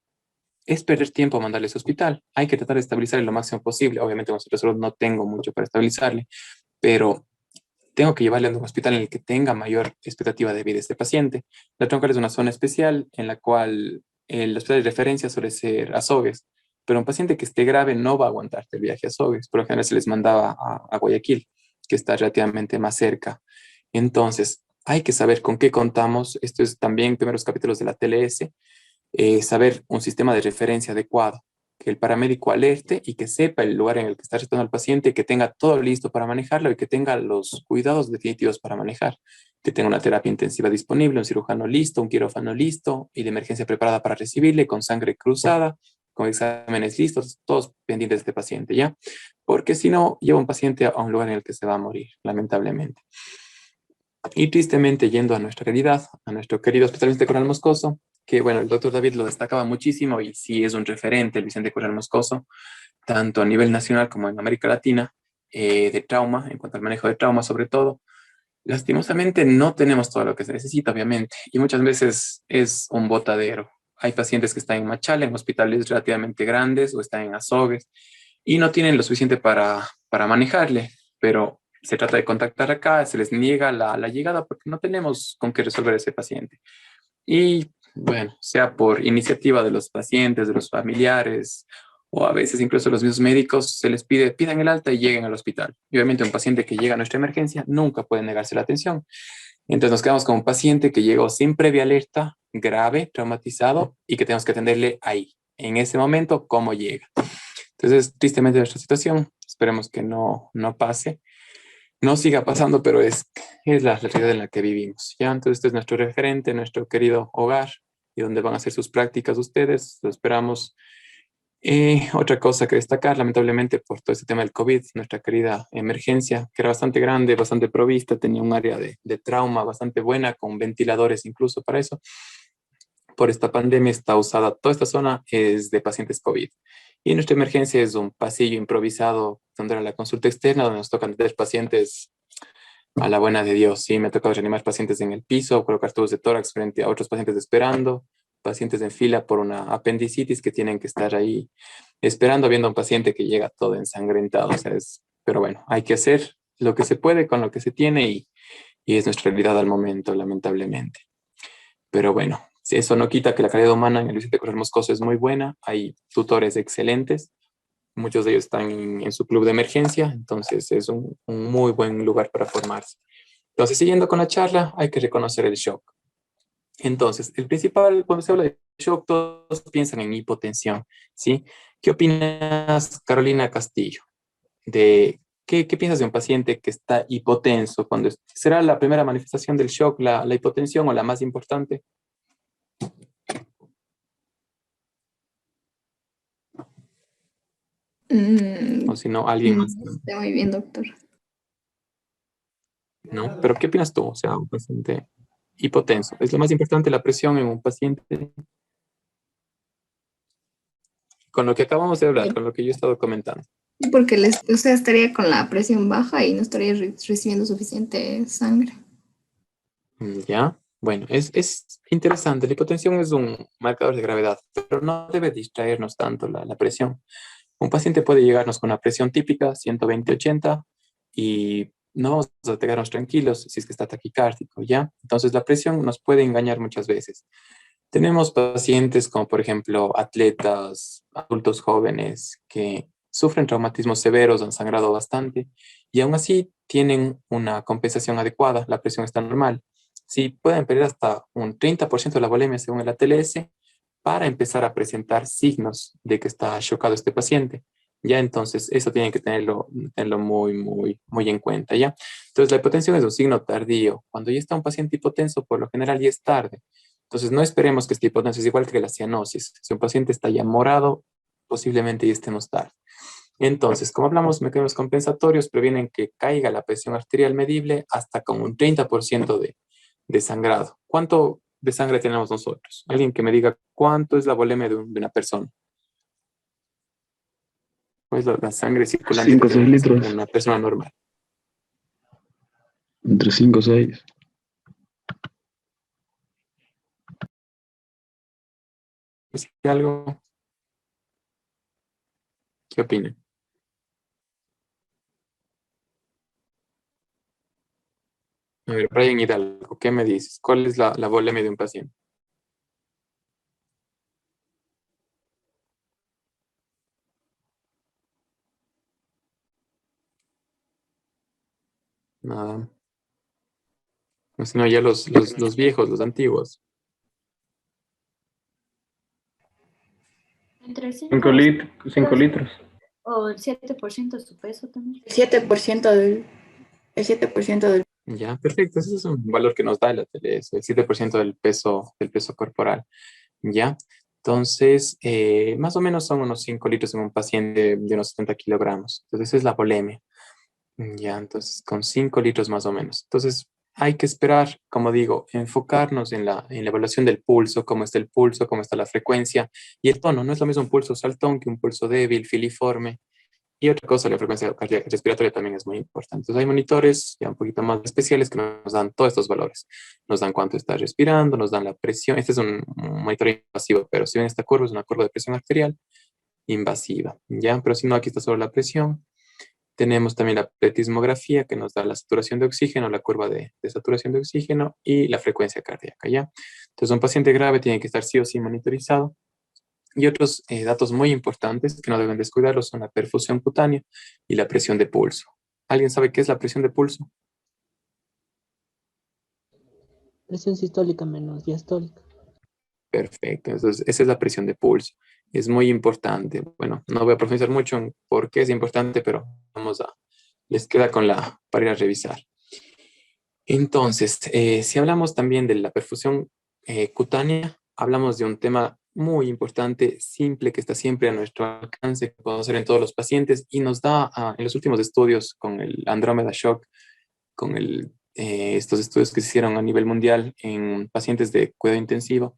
Speaker 1: es perder tiempo mandarle a ese hospital. Hay que tratar de estabilizarle lo máximo posible. Obviamente, con centro de salud no tengo mucho para estabilizarle, pero tengo que llevarle a un hospital en el que tenga mayor expectativa de vida este paciente. La troncal es una zona especial en la cual el hospital de referencia suele ser Azogues, pero un paciente que esté grave no va a aguantarte el viaje a Azogues. Por lo general se les mandaba a Guayaquil, que está relativamente más cerca. Entonces, hay que saber con qué contamos. Esto es también primeros capítulos de la TLS, saber un sistema de referencia adecuado, que el paramédico alerte y que sepa el lugar en el que está tratando al paciente, que tenga todo listo para manejarlo y que tenga los cuidados definitivos para manejar, que tenga una terapia intensiva disponible, un cirujano listo, un quirófano listo y de emergencia preparada para recibirle, con sangre cruzada, con exámenes listos, todos pendientes de este paciente, ¿ya? Porque si no, lleva un paciente a un lugar en el que se va a morir, lamentablemente. Y tristemente, yendo a nuestra realidad, a nuestro querido Hospital Vicente Coronel Moscoso, que bueno, el doctor David lo destacaba muchísimo y sí es un referente el Vicente Coronel Moscoso, tanto a nivel nacional como en América Latina, de trauma, en cuanto al manejo de trauma sobre todo. Lastimosamente no tenemos todo lo que se necesita, obviamente, y muchas veces es un botadero. Hay pacientes que están en Machala, en hospitales relativamente grandes, o están en Azogues, y no tienen lo suficiente para manejarle, pero se trata de contactar acá, se les niega la llegada porque no tenemos con qué resolver ese paciente. Y bueno, sea por iniciativa de los pacientes, de los familiares, o a veces incluso los mismos médicos, se les pide, pidan el alta y lleguen al hospital. Y obviamente un paciente que llega a nuestra emergencia nunca puede negarse la atención. Entonces nos quedamos con un paciente que llegó sin previa alerta, grave, traumatizado, y que tenemos que atenderle ahí, en ese momento, cómo llega. Entonces, tristemente nuestra situación, esperemos que no pase, no siga pasando, pero es la realidad en la que vivimos. Ya, entonces este es nuestro referente, nuestro querido hogar, y donde van a hacer sus prácticas ustedes, lo esperamos. Otra cosa que destacar, lamentablemente por todo este tema del COVID, nuestra querida emergencia, que era bastante grande, bastante provista, tenía un área de trauma bastante buena, con ventiladores incluso para eso. Por esta pandemia está usada, toda esta zona es de pacientes COVID. Y nuestra emergencia es un pasillo improvisado donde era la consulta externa, donde nos tocan atender pacientes a la buena de Dios. Sí, me ha tocado reanimar pacientes en el piso, colocar tubos de tórax frente a otros pacientes esperando, pacientes en fila por una apendicitis que tienen que estar ahí esperando, viendo a un paciente que llega todo ensangrentado. O sea, pero bueno, hay que hacer lo que se puede con lo que se tiene y es nuestra realidad al momento, lamentablemente. Pero bueno, si eso no quita que la calidad humana en el Luis de Correr Moscoso es muy buena, hay tutores excelentes, muchos de ellos están en su club de emergencia, entonces es un muy buen lugar para formarse. Entonces, siguiendo con la charla, hay que reconocer el shock. Entonces, el principal, cuando se habla de shock, todos piensan en hipotensión, ¿sí? ¿Qué opinas, Carolina Castillo? ¿Qué piensas de un paciente que está hipotenso? ¿Será la primera manifestación del shock, la hipotensión o la más importante? O si no, alguien más,
Speaker 5: Está muy bien, doctor.
Speaker 1: ¿no? Pero ¿qué opinas tú? O sea, un paciente hipotenso. ¿Es lo más importante la presión en un paciente? Con lo que acabamos de hablar, con lo que yo he estado comentando.
Speaker 5: Porque o sea, estaría con la presión baja y no estaría recibiendo suficiente sangre.
Speaker 1: ¿Ya? Bueno, es interesante. La hipotensión es un marcador de gravedad, pero no debe distraernos tanto la presión. Un paciente puede llegarnos con una presión típica, 120-80, y no vamos a quedarnos tranquilos si es que está taquicárdico, ¿ya? Entonces la presión nos puede engañar muchas veces. Tenemos pacientes como, por ejemplo, atletas, adultos jóvenes que sufren traumatismos severos, han sangrado bastante y aún así tienen una compensación adecuada, la presión está normal. Sí, pueden perder hasta un 30% de la volemia según el ATLS para empezar a presentar signos de que está chocado este paciente. Ya entonces, eso tienen que tenerlo muy, muy, muy en cuenta, ¿ya? Entonces, la hipotensión es un signo tardío. Cuando ya está un paciente hipotenso, por lo general ya es tarde. Entonces, no esperemos que esté hipotenso, es igual que la cianosis. Si un paciente está ya morado, posiblemente ya estemos tarde. Entonces, como hablamos, mecanismos compensatorios previenen que caiga la presión arterial medible hasta con un 30% de sangrado. ¿Cuánto de sangre tenemos nosotros? Alguien que me diga cuánto es la volemia de una persona. ¿Cuál es la sangre circulante
Speaker 6: 5 o
Speaker 1: que
Speaker 6: 6
Speaker 1: tiene
Speaker 6: litros.
Speaker 1: una persona normal?
Speaker 6: Entre 5 o 6.
Speaker 1: ¿Es algo? ¿Qué opinan? A ver, Brian Hidalgo, ¿qué me dices? ¿Cuál es la volemia de un paciente? Nada. No, sino ya los viejos, los antiguos.
Speaker 3: Entre
Speaker 4: 5 litros.
Speaker 3: o el 7% de su peso también.
Speaker 5: El 7% del.
Speaker 1: Ya, perfecto. Ese es un valor que nos da la TLS, el 7% del peso corporal. Ya. Entonces, más o menos son unos 5 litros en un paciente de unos 70 kilogramos. Entonces, esa es la volemia. Ya, entonces, con 5 litros más o menos. Entonces, hay que esperar, como digo, enfocarnos en la evaluación del pulso, cómo está el pulso, cómo está la frecuencia y el tono. No es lo mismo un pulso saltón que un pulso débil, filiforme. Y otra cosa, la frecuencia cardíaca respiratoria también es muy importante. Entonces hay monitores ya un poquito más especiales que nos dan todos estos valores. Nos dan cuánto está respirando, nos dan la presión. Este es un monitor invasivo, pero si ven esta curva es una curva de presión arterial invasiva. ¿Ya? Pero si no, aquí está solo la presión. Tenemos también la pletismografía que nos da la saturación de oxígeno, la curva de saturación de oxígeno y la frecuencia cardíaca. ¿Ya? Entonces un paciente grave tiene que estar sí o sí monitorizado. Y otros datos muy importantes que no deben descuidarlos son la perfusión cutánea y la presión de pulso. ¿Alguien sabe qué es la presión de pulso?
Speaker 7: Presión sistólica menos diastólica.
Speaker 1: Perfecto, entonces esa es la presión de pulso. Es muy importante. Bueno, no voy a profundizar mucho en por qué es importante, pero les queda para ir a revisar. Entonces, si hablamos también de la perfusión cutánea, hablamos de un tema muy importante, simple, que está siempre a nuestro alcance, que podemos hacer en todos los pacientes y nos da, en los últimos estudios con el Andromeda Shock, con estos estudios que se hicieron a nivel mundial en pacientes de cuidado intensivo,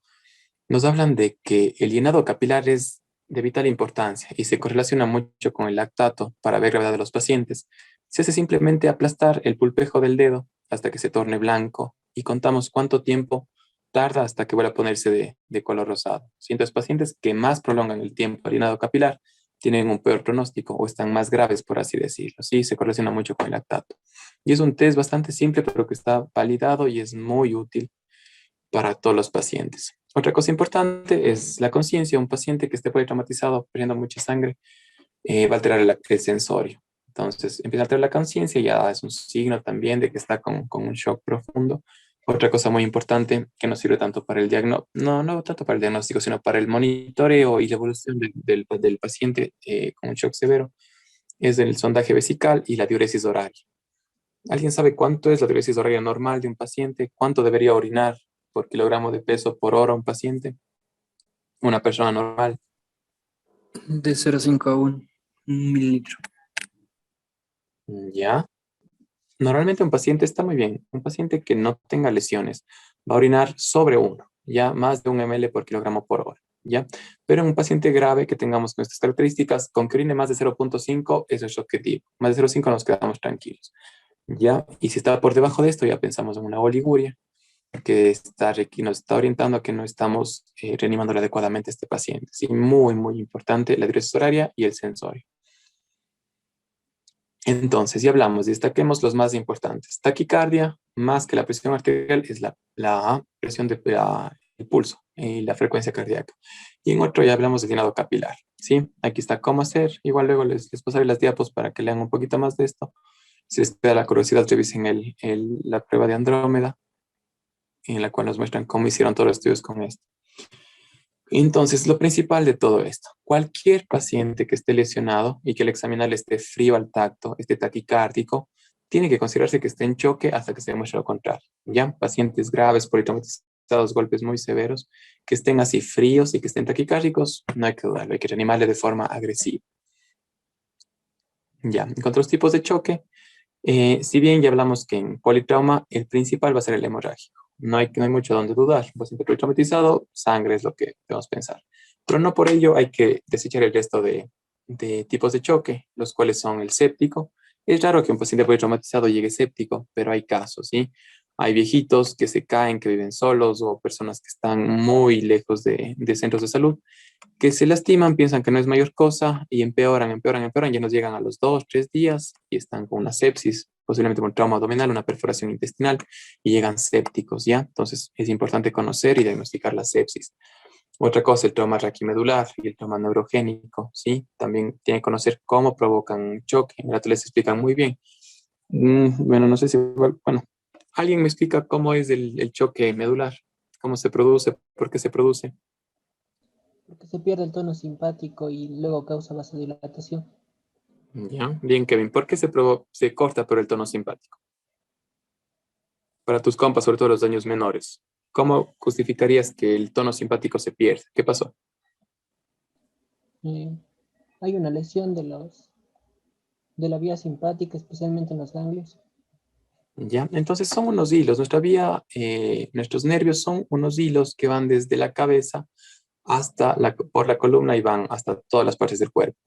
Speaker 1: nos hablan de que el llenado capilar es de vital importancia y se correlaciona mucho con el lactato para ver gravedad de los pacientes. Se hace simplemente aplastar el pulpejo del dedo hasta que se torne blanco y contamos cuánto tiempo tarda hasta que vuelva a ponerse de color rosado. Si entonces pacientes que más prolongan el tiempo al llenado capilar tienen un peor pronóstico o están más graves, por así decirlo. Sí, se correlaciona mucho con el lactato. Y es un test bastante simple, pero que está validado y es muy útil para todos los pacientes. Otra cosa importante es la conciencia. Un paciente que esté politraumatizado, perdiendo mucha sangre, va a alterar el sensorio. Entonces, empieza a alterar la conciencia, ya es un signo también de que está con un shock profundo. Otra cosa muy importante que nos sirve tanto para el diagnóstico, no tanto para el diagnóstico, sino para el monitoreo y la evolución del paciente con un shock severo, es el sondaje vesical y la diuresis horaria. ¿Alguien sabe cuánto es la diuresis horaria normal de un paciente? ¿Cuánto debería orinar por kilogramo de peso por hora un paciente? Una persona normal.
Speaker 6: De 0,5 a 1 mililitro.
Speaker 1: ¿Ya? Normalmente un paciente está muy bien. Un paciente que no tenga lesiones va a orinar sobre 1, ya más de 1 ml por kilogramo por hora, ¿ya? Pero en un paciente grave que tengamos con estas características, con que orine más de 0,5, eso es objetivo. Más de 0,5 nos quedamos tranquilos, ¿ya? Y si está por debajo de esto, ya pensamos en una oliguria que nos está orientando a que no estamos reanimándole adecuadamente a este paciente. Sí, muy, muy importante la diuresis horaria y el sensorio. Entonces, ya hablamos, destaquemos los más importantes. Taquicardia, más que la presión arterial, es la presión del pulso y la frecuencia cardíaca. Y en otro ya hablamos del llenado capilar, ¿sí? Aquí está cómo hacer. Igual luego les pasaré las diapos para que lean un poquito más de esto. Si les queda la curiosidad, revisen la prueba de Andrómeda, en la cual nos muestran cómo hicieron todos los estudios con esto. Entonces, lo principal de todo esto, cualquier paciente que esté lesionado y que al examinarle esté frío al tacto, esté taquicárdico, tiene que considerarse que esté en choque hasta que se demuestre lo contrario. ¿Ya? Pacientes graves, politraumatizados, golpes muy severos, que estén así fríos y que estén taquicárdicos, no hay que dudarlo, hay que reanimarle de forma agresiva. Ya, en cuanto a los tipos de choque, si bien ya hablamos que en politrauma el principal va a ser el hemorrágico. No hay mucho donde dudar. Un paciente politraumatizado, sangre es lo que debemos pensar. Pero no por ello hay que desechar el resto de tipos de choque, los cuales son el séptico. Es raro que un paciente politraumatizado llegue séptico, pero hay casos, ¿sí? Hay viejitos que se caen, que viven solos, o personas que están muy lejos de centros de salud, que se lastiman, piensan que no es mayor cosa y empeoran, ya nos llegan a los 2, 3 días y están con una sepsis, posiblemente con trauma abdominal, una perforación intestinal y llegan sépticos, ¿ya? Entonces es importante conocer y diagnosticar la sepsis. Otra cosa, el trauma raquimedular y el trauma neurogénico, ¿sí? También tienen que conocer cómo provocan choque. En la les explican muy bien. Bueno, no sé si, bueno, ¿alguien me explica cómo es el choque medular? ¿Cómo se produce? ¿Por qué se produce?
Speaker 7: Porque se pierde el tono simpático y luego causa vasodilatación.
Speaker 1: Ya, bien, Kevin. ¿Por qué se corta por el tono simpático? Para tus compas, sobre todo los daños menores, ¿cómo justificarías que el tono simpático se pierde? ¿Qué pasó?
Speaker 7: Eh, Hay una lesión de la vía simpática, especialmente en los ganglios.
Speaker 1: Ya, entonces son unos hilos. Nuestros nervios son unos hilos que van desde la cabeza hasta por la columna y van hasta todas las partes del cuerpo.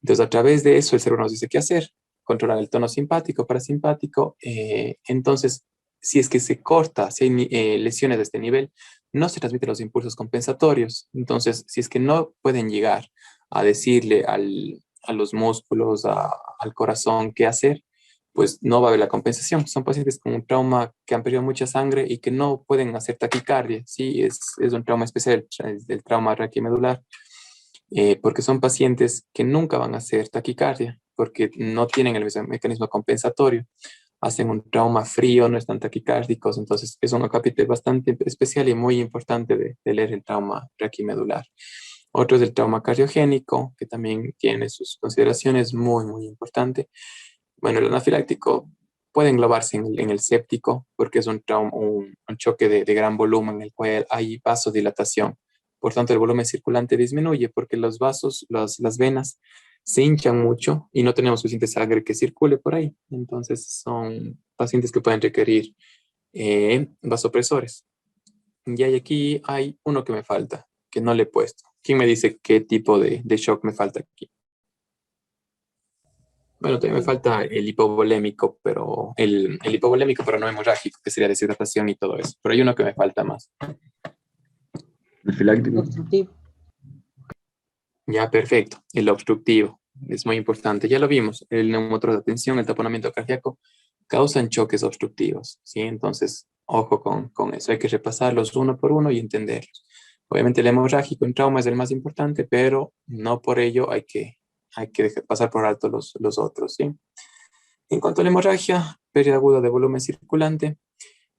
Speaker 1: Entonces, a través de eso, el cerebro nos dice qué hacer, controlar el tono simpático, parasimpático. Entonces, si es que se corta, si hay lesiones de este nivel, no se transmiten los impulsos compensatorios. Entonces, si es que no pueden llegar a decirle a los músculos, al corazón qué hacer, pues no va a haber la compensación. Son pacientes con un trauma que han perdido mucha sangre y que no pueden hacer taquicardia. Sí, es un trauma especial, es del trauma raquimedular, porque son pacientes que nunca van a hacer taquicardia, porque no tienen el mecanismo compensatorio. Hacen un trauma frío, no están taquicárdicos, entonces es un capítulo bastante especial y muy importante de leer el trauma raquimedular. Otro es el trauma cardiogénico, que también tiene sus consideraciones muy, muy importantes. Bueno, el anafiláctico puede englobarse en el séptico, porque es un choque de gran volumen en el cual hay vasodilatación. Por tanto, el volumen circulante disminuye porque los vasos, las venas se hinchan mucho y no tenemos suficiente sangre que circule por ahí. Entonces, son pacientes que pueden requerir vasopresores. Y aquí hay uno que me falta, que no le he puesto. ¿Quién me dice qué tipo de shock me falta aquí? Bueno, todavía me falta el hipovolémico, pero el hipovolémico, pero no hemorrágico, que sería deshidratación y todo eso. Pero hay uno que me falta más.
Speaker 4: Profiláctico.
Speaker 7: Obstructivo.
Speaker 1: Ya, perfecto. El obstructivo es muy importante. Ya lo vimos. El neumotor de tensión, el taponamiento cardíaco causan choques obstructivos, ¿sí? Entonces, ojo con eso. Hay que repasarlos uno por uno y entenderlos. Obviamente el hemorrágico en trauma es el más importante, pero no por ello hay que pasar por alto los otros, ¿sí? En cuanto a la hemorragia, pérdida aguda de volumen circulante,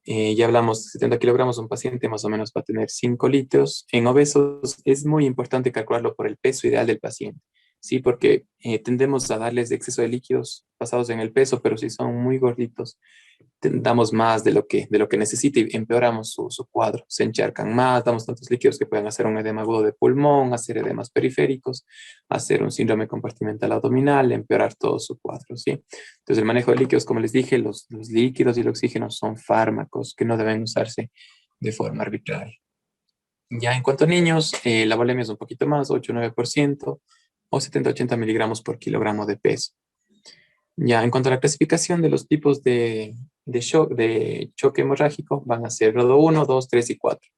Speaker 1: ya hablamos, 70 kilogramos, un paciente más o menos va a tener 5 litros. En obesos es muy importante calcularlo por el peso ideal del paciente, ¿sí? Porque tendemos a darles exceso de líquidos basados en el peso, pero si son muy gorditos, damos más de lo que necesita y empeoramos su cuadro. Se encharcan más, damos tantos líquidos que pueden hacer un edema agudo de pulmón, hacer edemas periféricos, hacer un síndrome compartimental abdominal, empeorar todo su cuadro, ¿sí? Entonces, el manejo de líquidos, como les dije, los líquidos y el oxígeno son fármacos que no deben usarse de forma arbitraria. Ya en cuanto a niños, la volemia es un poquito más, 8-9% o 70-80 miligramos por kilogramo de peso. Ya en cuanto a la clasificación de los tipos de choque hemorrágico, van a ser grado 1, 2, 3 y 4.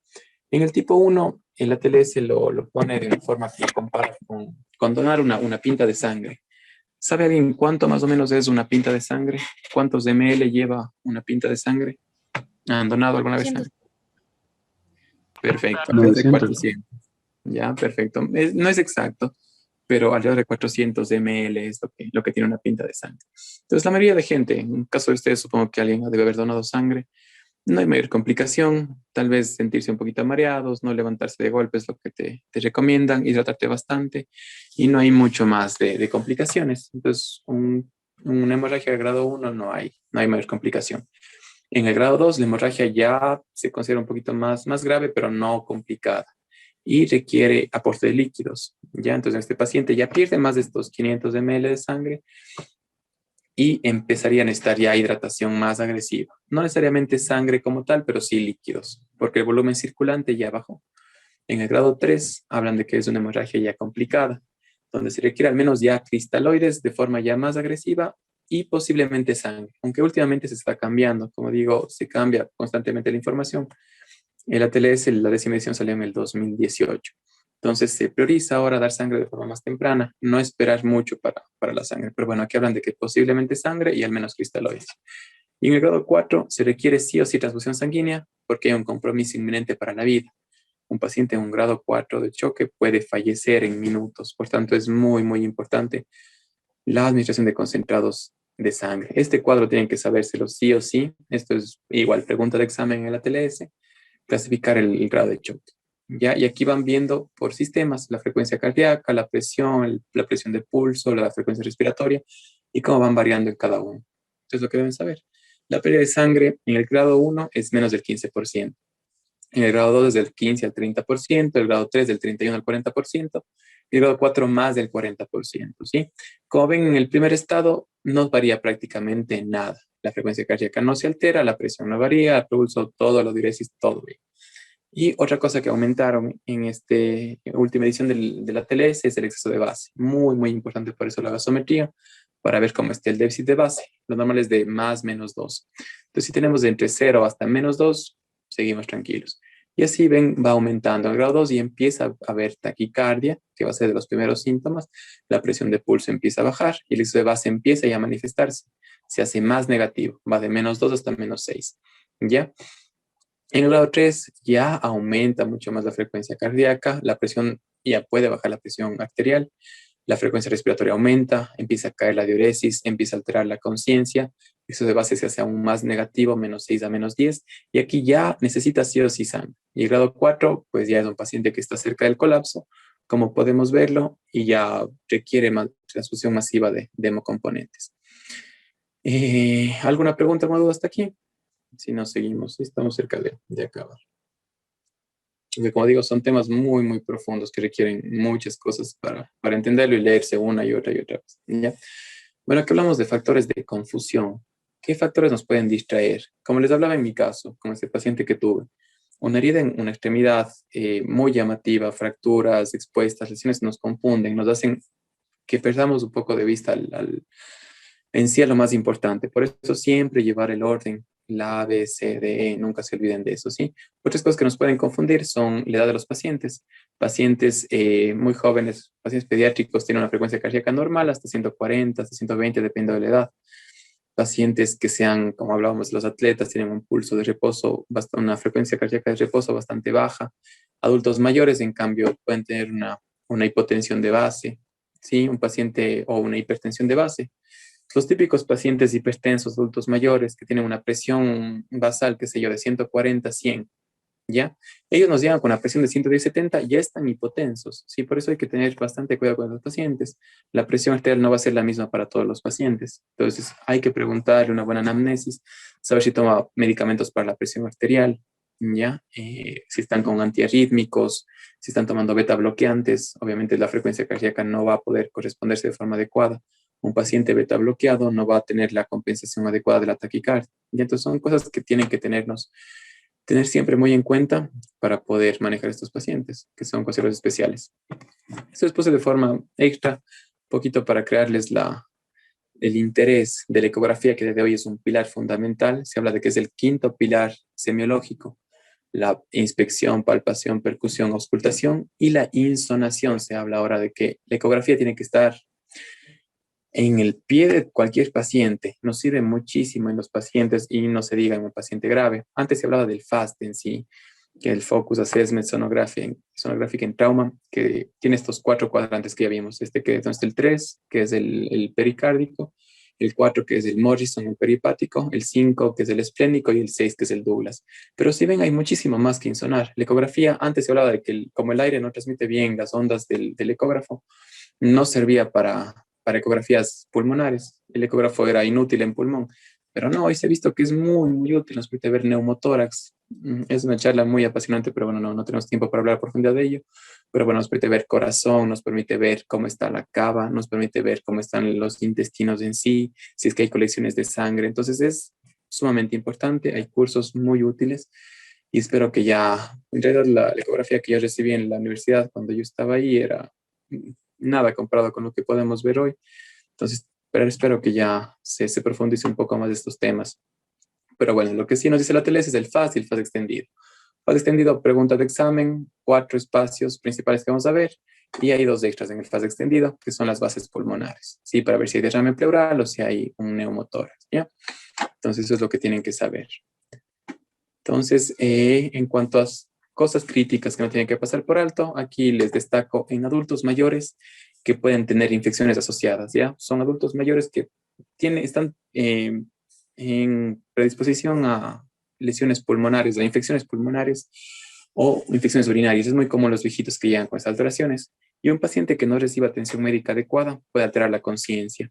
Speaker 1: En el tipo 1, el ATLS lo pone de una forma que lo compara con donar una pinta de sangre. ¿Sabe alguien cuánto más o menos es una pinta de sangre? ¿Cuántos ml lleva una pinta de sangre? ¿Han donado alguna vez
Speaker 3: 200.
Speaker 1: sangre? Perfecto, alrededor de
Speaker 4: 900.
Speaker 1: 400. Ya, perfecto. No es exacto, pero alrededor de 400 ml es lo que tiene una pinta de sangre. Entonces, la mayoría de gente, en el caso de ustedes, supongo que alguien debe haber donado sangre, no hay mayor complicación, tal vez sentirse un poquito mareados, no levantarse de golpe es lo que te recomiendan, hidratarte bastante y no hay mucho más de complicaciones. Entonces, una hemorragia de grado 1 no hay mayor complicación. En el grado 2, la hemorragia ya se considera un poquito más grave, pero no complicada y requiere aporte de líquidos. ¿Ya? Entonces, este paciente ya pierde más de estos 500 ml de sangre y empezaría a necesitar ya hidratación más agresiva. No necesariamente sangre como tal, pero sí líquidos, porque el volumen circulante ya bajó. En el grado 3 hablan de que es una hemorragia ya complicada, donde se requiere al menos ya cristaloides de forma ya más agresiva y posiblemente sangre, aunque últimamente se está cambiando. Como digo, se cambia constantemente la información. El ATLS, la 10ª edición salió en el 2018. Entonces se prioriza ahora dar sangre de forma más temprana, no esperar mucho para la sangre. Pero bueno, aquí hablan de que posiblemente sangre y al menos cristaloides. Y en el grado 4 se requiere sí o sí transfusión sanguínea porque hay un compromiso inminente para la vida. Un paciente en un grado 4 de choque puede fallecer en minutos. Por tanto, es muy, muy importante la administración de concentrados de sangre. Este cuadro tienen que sabérselo sí o sí. Esto es igual, pregunta de examen en el ATLS, clasificar el grado de choque. ¿Ya? Y aquí van viendo por sistemas la frecuencia cardíaca, la presión de pulso, la frecuencia respiratoria y cómo van variando en cada uno. Eso es lo que deben saber. La pérdida de sangre en el grado 1 es menos del 15%. En el grado 2 es del 15 al 30%, el grado 3 del 31 al 40%, y el grado 4 más del 40%, ¿sí? Como ven, en el primer estado no varía prácticamente nada. La frecuencia cardíaca no se altera, la presión no varía, el pulso, todo, la diuresis, todo bien. Y otra cosa que aumentaron en esta última edición de la TLS es el exceso de base. Muy, muy importante por eso la gasometría, para ver cómo está el déficit de base. Lo normal es de más menos 2. Entonces, si tenemos de entre 0 hasta menos 2, seguimos tranquilos. Y así ven, va aumentando al grado 2 y empieza a haber taquicardia, que va a ser de los primeros síntomas. La presión de pulso empieza a bajar y el exceso de base empieza ya a manifestarse. Se hace más negativo, va de menos 2 hasta menos 6. ¿Ya? En el grado 3 ya aumenta mucho más la frecuencia cardíaca, la presión ya puede bajar la presión arterial, la frecuencia respiratoria aumenta, empieza a caer la diuresis, empieza a alterar la conciencia, eso de base se hace aún más negativo, menos 6 a menos 10, y aquí ya necesita sí o sí sangre. Y el grado 4, pues ya es un paciente que está cerca del colapso, como podemos verlo, y ya requiere transfusión masiva de hemocomponentes. ¿Alguna pregunta o duda hasta aquí? Si no seguimos, estamos cerca de acabar. Porque como digo, son temas muy, muy profundos que requieren muchas cosas para entenderlo y leerse una y otra vez. ¿Ya? Bueno, aquí hablamos de factores de confusión. ¿Qué factores nos pueden distraer? Como les hablaba en mi caso, con este paciente que tuve, una herida en una extremidad muy llamativa, fracturas expuestas, lesiones nos confunden, nos hacen que perdamos un poco de vista en sí a lo más importante. Por eso siempre llevar el orden la A, B, C, D, E, nunca se olviden de eso, ¿sí? Otras cosas que nos pueden confundir son la edad de los pacientes. Pacientes muy jóvenes, pacientes pediátricos tienen una frecuencia cardíaca normal hasta 140, hasta 120, depende de la edad. Pacientes que sean, como hablábamos, los atletas tienen un pulso de reposo, una frecuencia cardíaca de reposo bastante baja. Adultos mayores, en cambio, pueden tener una hipotensión de base, ¿sí? Un paciente o una hipertensión de base. Los típicos pacientes hipertensos, adultos mayores, que tienen una presión basal, qué sé yo, de 140, 100, ¿ya? Ellos nos llegan con una presión de 110, 70, ya están hipotensos, ¿sí? Por eso hay que tener bastante cuidado con los pacientes. La presión arterial no va a ser la misma para todos los pacientes. Entonces, hay que preguntarle una buena anamnesis, saber si toma medicamentos para la presión arterial, ¿ya? Si están con antiarrítmicos, si están tomando beta bloqueantes, obviamente la frecuencia cardíaca no va a poder corresponderse de forma adecuada. Un paciente beta bloqueado no va a tener la compensación adecuada de la taquicardia. Y entonces son cosas que tienen que tener siempre muy en cuenta para poder manejar estos pacientes, que son considerados especiales. Esto es puse de forma extra, un poquito para crearles el interés de la ecografía, que desde hoy es un pilar fundamental. Se habla de que es el quinto pilar semiológico. La inspección, palpación, percusión, auscultación y la insonación. Se habla ahora de que la ecografía tiene que estar en el pie de cualquier paciente. Nos sirve muchísimo en los pacientes y no se diga en un paciente grave. Antes se hablaba del FAST en sí, que el Focus Assessment Sonographic en Trauma, que tiene estos 4 cuadrantes que ya vimos. Que es el 3, que es el pericárdico, el 4, que es el Morrison, el peripático, el 5, que es el esplénico, y el 6, que es el Douglas. Pero si ven, hay muchísimo más que insonar. La ecografía, antes se hablaba de que como el aire no transmite bien las ondas del ecógrafo, no servía para ecografías pulmonares. El ecógrafo era inútil en pulmón. Pero no, hoy se ha visto que es muy, muy útil. Nos permite ver neumotórax. Es una charla muy apasionante, pero bueno, no tenemos tiempo para hablar a profundidad de ello. Pero bueno, nos permite ver corazón, nos permite ver cómo está la cava, nos permite ver cómo están los intestinos en sí, si es que hay colecciones de sangre. Entonces es sumamente importante. Hay cursos muy útiles y espero que ya, en realidad la ecografía que yo recibí en la universidad cuando yo estaba ahí era nada comparado con lo que podemos ver hoy. Entonces, pero espero que ya se profundice un poco más de estos temas. Pero bueno, lo que sí nos dice la TLS es el FAST y el FAST extendido. FAST extendido, pregunta de examen, 4 espacios principales que vamos a ver, y hay 2 extras en el FAST extendido, que son las bases pulmonares, ¿sí? Para ver si hay derrame pleural o si hay un neumotórax, ¿ya? Entonces, eso es lo que tienen que saber. Entonces, en cuanto a cosas críticas que no tienen que pasar por alto, aquí les destaco en adultos mayores que pueden tener infecciones asociadas, ¿ya? Son adultos mayores que están en predisposición a lesiones pulmonares, a infecciones pulmonares o infecciones urinarias. Es muy común los viejitos que llegan con estas alteraciones. Y un paciente que no reciba atención médica adecuada puede alterar la conciencia,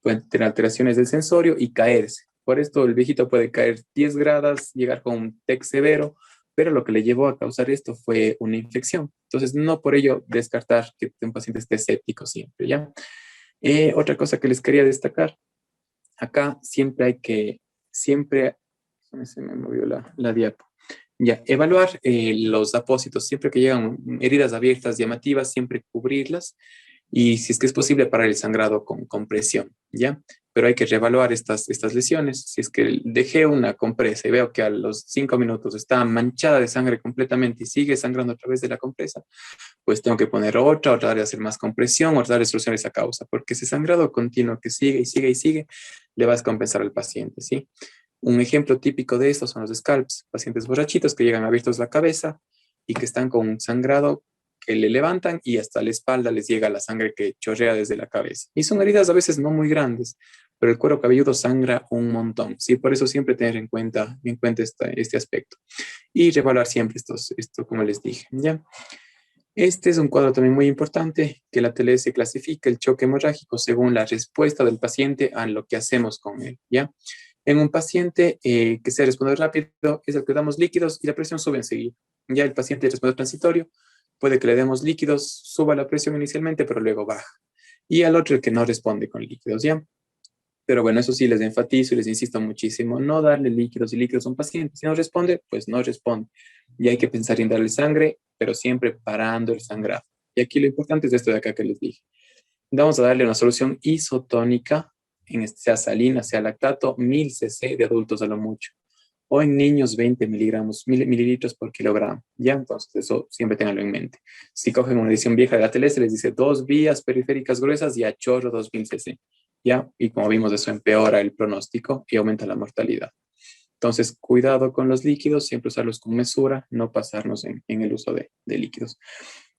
Speaker 1: puede tener alteraciones del sensorio y caerse. Por esto el viejito puede caer 10 grados, llegar con un TEC severo, pero lo que le llevó a causar esto fue una infección. Entonces, no por ello descartar que un paciente esté escéptico siempre, ¿ya? Otra cosa que les quería destacar, acá siempre, se me movió la diapo. Ya, evaluar los apósitos, siempre que llegan heridas abiertas llamativas, siempre cubrirlas y si es que es posible parar el sangrado con compresión, ¿ya? Pero hay que reevaluar estas lesiones. Si es que dejé una compresa y veo que a los 5 minutos está manchada de sangre completamente y sigue sangrando a través de la compresa, pues tengo que poner otra de hacer más compresión, otra de solucionar esa causa, porque ese sangrado continuo que sigue y sigue y sigue, le va a descompensar al paciente, ¿sí? Un ejemplo típico de esto son los scalps, pacientes borrachitos que llegan abiertos la cabeza y que están con un sangrado que le levantan y hasta la espalda les llega la sangre que chorrea desde la cabeza. Y son heridas a veces no muy grandes, pero el cuero cabelludo sangra un montón, ¿sí? Por eso siempre tener en cuenta este aspecto. Y revaluar siempre esto como les dije, ¿ya? Este es un cuadro también muy importante, que la TLS clasifica el choque hemorrágico según la respuesta del paciente a lo que hacemos con él, ¿ya? En un paciente que se responde rápido es el que damos líquidos y la presión sube enseguida. Ya el paciente responde transitorio, puede que le demos líquidos, suba la presión inicialmente, pero luego baja. Y al otro el que no responde con líquidos, ¿ya? Pero bueno, eso sí les enfatizo y les insisto muchísimo, no darle líquidos y líquidos a un paciente. Si no responde, pues no responde. Y hay que pensar en darle sangre, pero siempre parando el sangrado. Y aquí lo importante es esto de acá que les dije. Vamos a darle una solución isotónica, sea salina, sea lactato, 1000 cc de adultos a lo mucho. o en niños 20 mililitros por kilogramo, ¿ya? Entonces eso siempre tenganlo en mente. Si cogen una edición vieja de la TLS, les dice 2 vías periféricas gruesas y a chorro 2000 cc, ¿ya? Y como vimos, eso empeora el pronóstico y aumenta la mortalidad. Entonces, cuidado con los líquidos, siempre usarlos con mesura, no pasarnos en el uso de líquidos.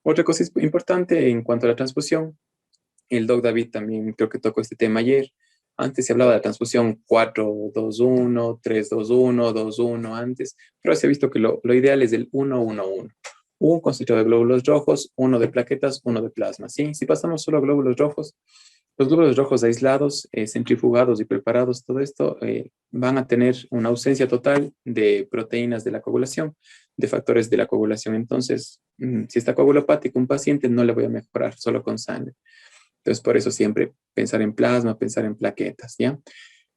Speaker 1: Otra cosa importante en cuanto a la transfusión, el doc David también creo que tocó este tema ayer. Antes se hablaba de la transfusión 4-2-1, 3-2-1, 2-1 antes, pero se ha visto que lo ideal es el 1-1-1. Un concentrado de glóbulos rojos, uno de plaquetas, uno de plasma, ¿sí? Si pasamos solo a glóbulos rojos, los glóbulos rojos aislados, centrifugados y preparados, todo esto van a tener una ausencia total de proteínas de la coagulación, de factores de la coagulación. Entonces, si está coagulopático un paciente, no le voy a mejorar solo con sangre. Entonces, por eso siempre pensar en plasma, pensar en plaquetas, ¿ya?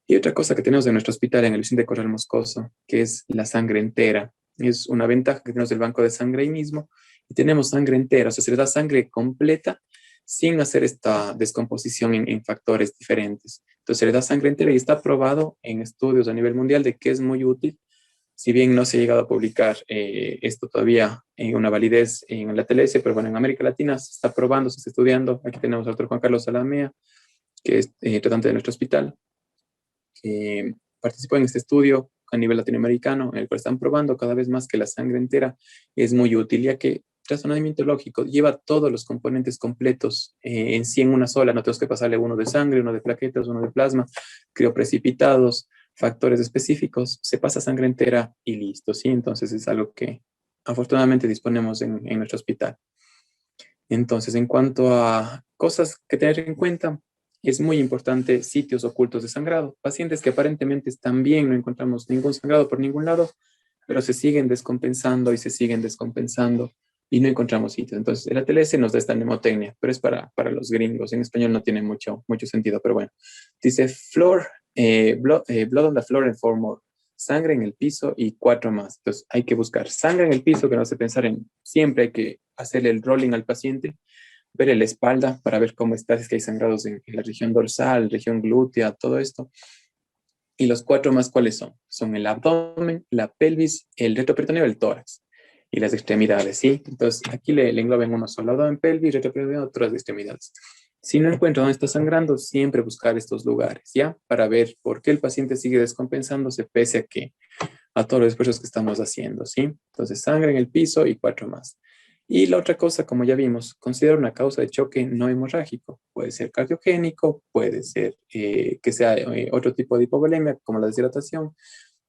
Speaker 1: Y otra cosa que tenemos en nuestro hospital, en el Vicente Corral Moscoso, que es la sangre entera. Es una ventaja que tenemos del banco de sangre ahí mismo. Y tenemos sangre entera, o sea, se le da sangre completa sin hacer esta descomposición en factores diferentes. Entonces, se le da sangre entera y está probado en estudios a nivel mundial de que es muy útil. Si bien no se ha llegado a publicar esto todavía en una validez en la TLS, pero bueno, en América Latina se está probando, se está estudiando. Aquí tenemos al doctor Juan Carlos Salamea, que es tratante de nuestro hospital, que participó en este estudio a nivel latinoamericano, en el cual están probando cada vez más que la sangre entera es muy útil, ya que razonamiento lógico lleva todos los componentes completos en sí en una sola. No tenemos que pasarle uno de sangre, uno de plaquetas, uno de plasma, crioprecipitados, factores específicos, se pasa sangre entera y listo, ¿sí? Entonces es algo que afortunadamente disponemos en nuestro hospital. Entonces, en cuanto a cosas que tener en cuenta, es muy importante sitios ocultos de sangrado. Pacientes que aparentemente están bien, no encontramos ningún sangrado por ningún lado, pero se siguen descompensando y se siguen descompensando y no encontramos sitios. Entonces, el ATLS nos da esta mnemotecnia, pero es para los gringos. En español no tiene mucho sentido, pero bueno. Dice blood on the floor and 4 more. Sangre en el piso y 4 más. Entonces, hay que buscar sangre en el piso, que no hace pensar en, siempre hay que hacerle el rolling al paciente, ver en la espalda para ver cómo está, si es que hay sangrados en la región dorsal, región glútea, todo esto. Y los 4 más, ¿cuáles son? Son el abdomen, la pelvis, el retroperitoneo y el tórax. Y las extremidades, ¿sí? Entonces, aquí le engloben uno solo, abdomen, pelvis, retroperitoneio, otras extremidades. Si no encuentro dónde está sangrando, siempre buscar estos lugares, ¿ya? Para ver por qué el paciente sigue descompensándose pese a todos los esfuerzos que estamos haciendo, ¿sí? Entonces, sangre en el piso y 4 más. Y la otra cosa, como ya vimos, considera una causa de choque no hemorrágico. Puede ser cardiogénico, puede ser que sea otro tipo de hipovolemia, como la deshidratación.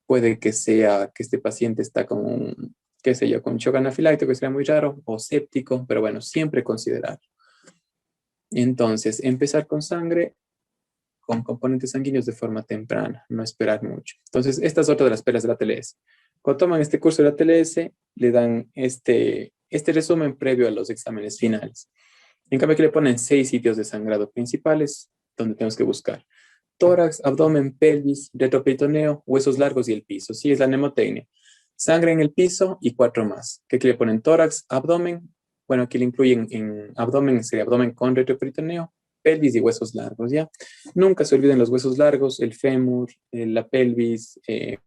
Speaker 1: Puede que sea que este paciente está con, qué sé yo, con shock anafiláctico, que sería muy raro, o séptico, pero bueno, siempre considerar. Entonces, empezar con sangre, con componentes sanguíneos de forma temprana, no esperar mucho. Entonces, esta es otra de las pelas de la TLS. Cuando toman este curso de la TLS, le dan este resumen previo a los exámenes finales. En cambio, aquí le ponen 6 sitios de sangrado principales donde tenemos que buscar. Tórax, abdomen, pelvis, retroperitoneo, huesos largos y el piso. Sí, es la mnemotecnia. Sangre en el piso y 4 más. Que aquí le ponen tórax, abdomen. Bueno, aquí le incluyen en abdomen, sería abdomen con retroperitoneo, pelvis y huesos largos, ¿ya? Nunca se olviden los huesos largos, el fémur, la pelvis, ¿qué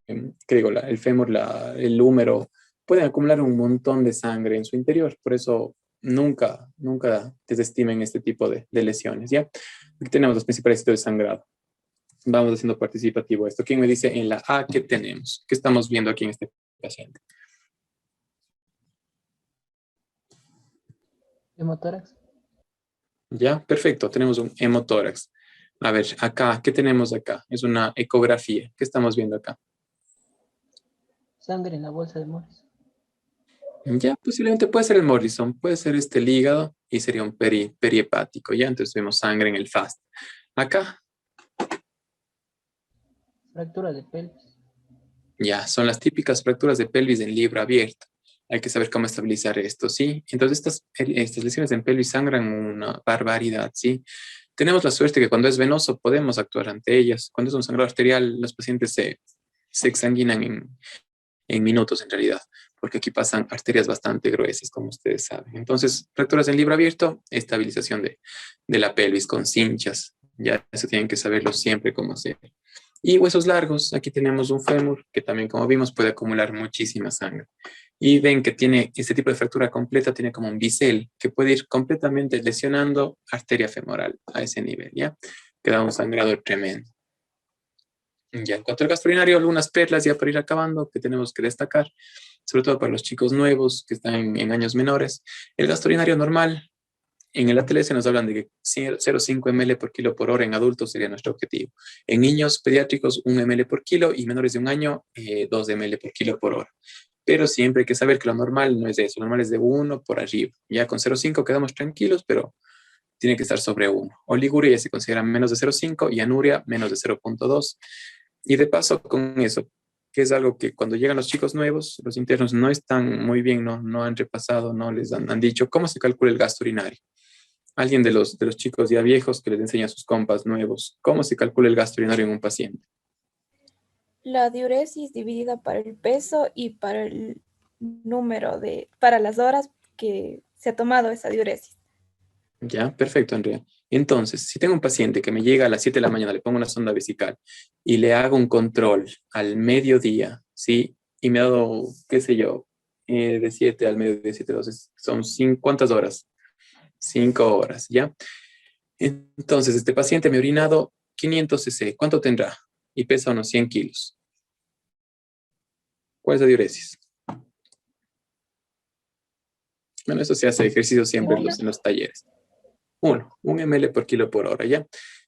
Speaker 1: digo? El fémur, el húmero. Pueden acumular un montón de sangre en su interior. Por eso nunca desestimen este tipo de lesiones, ¿ya? Aquí tenemos los principales sitios de sangrado. Vamos haciendo participativo esto. ¿Quién me dice en la A qué tenemos? ¿Qué estamos viendo aquí en este paciente?
Speaker 7: Hemotórax.
Speaker 1: Ya, perfecto. Tenemos un hemotórax. A ver, acá, ¿qué tenemos acá? Es una ecografía. ¿Qué estamos viendo acá?
Speaker 7: Sangre en la bolsa de Morris.
Speaker 1: Ya, posiblemente puede ser el Morrison, puede ser el hígado y sería un perihepático. Ya, entonces vemos sangre en el FAST. Acá,
Speaker 7: Fractura de pelvis.
Speaker 1: ya, son las típicas fracturas de pelvis en libro abierto. Hay que saber cómo estabilizar esto, ¿sí? Entonces estas lesiones en pelvis sangran una barbaridad, ¿sí? Tenemos la suerte que cuando es venoso podemos actuar ante ellas. Cuando es un sangrado arterial, los pacientes se exsanguinan en minutos en realidad, porque aquí pasan arterias bastante gruesas, como ustedes saben. Entonces, fracturas en libro abierto, estabilización de la pelvis con cinchas. Ya eso tienen que saberlo siempre cómo hacer. Y huesos largos, aquí tenemos un fémur que también, como vimos, puede acumular muchísima sangre. Y ven que tiene este tipo de fractura completa, tiene como un bisel que puede ir completamente lesionando arteria femoral a ese nivel, ¿ya? Queda un sangrado tremendo. Ya, en cuanto al gastrourinario, algunas perlas ya para ir acabando que tenemos que destacar, sobre todo para los chicos nuevos que están en años menores. El gastrourinario normal, en el ATLS nos hablan de que 0,5 ml por kilo por hora en adultos sería nuestro objetivo. En niños pediátricos, 1 ml por kilo y menores de un año, 2 ml por kilo por hora. Pero siempre hay que saber que lo normal no es de eso, lo normal es de 1 por arriba. Ya con 0,5 quedamos tranquilos, pero tiene que estar sobre 1. Oliguria ya se considera menos de 0,5 y anuria menos de 0,2. Y de paso con eso, que es algo que cuando llegan los chicos nuevos, los internos no están muy bien, no han repasado, no les han dicho cómo se calcula el gasto urinario. Alguien de los chicos ya viejos que les enseña a sus compas nuevos, cómo se calcula el gasto urinario en un paciente.
Speaker 8: La diuresis dividida para el peso y para el para las horas que se ha tomado esa diuresis.
Speaker 1: Ya, perfecto, Andrea. Entonces, si tengo un paciente que me llega a las 7 de la mañana, le pongo una sonda vesical y le hago un control al mediodía, ¿sí? Y me ha dado, qué sé yo, de 7 al mediodía, 7, 12, son ¿cuántas horas? 5 horas, ¿ya? Entonces, este paciente me ha orinado 500 cc. ¿Cuánto tendrá? Y pesa unos 100 kilos. ¿Cuál es la diuresis? Bueno, eso se hace ejercicio siempre en los talleres. 1 ml por kilo por hora, ¿ya?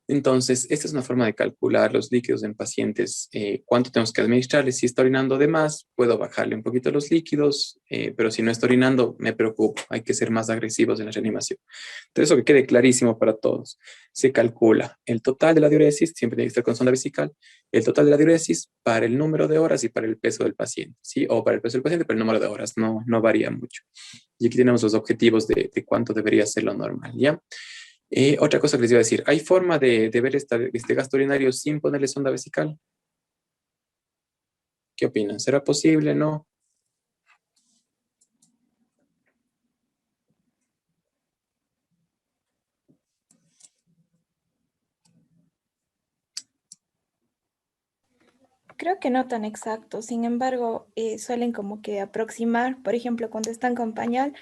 Speaker 1: Entonces, esta es una forma de calcular los líquidos en pacientes, cuánto tenemos que administrarles. Si está orinando de más, puedo bajarle un poquito los líquidos, pero si no está orinando, me preocupo. Hay que ser más agresivos en la reanimación. Entonces, eso que quede clarísimo para todos. Se calcula el total de la diuresis, siempre tiene que estar con sonda vesical, el total de la diuresis para el número de horas y para el peso del paciente, ¿sí? O para el peso del paciente, pero el número de horas no varía mucho. Y aquí tenemos los objetivos de cuánto debería ser lo normal, ¿ya? Otra cosa que les iba a decir, ¿hay forma de ver este gasto urinario sin ponerle sonda vesical? ¿Qué opinan? ¿Será posible? ¿No?
Speaker 8: Creo que no tan exacto, sin embargo, suelen como que aproximar, por ejemplo, cuando están con pañal,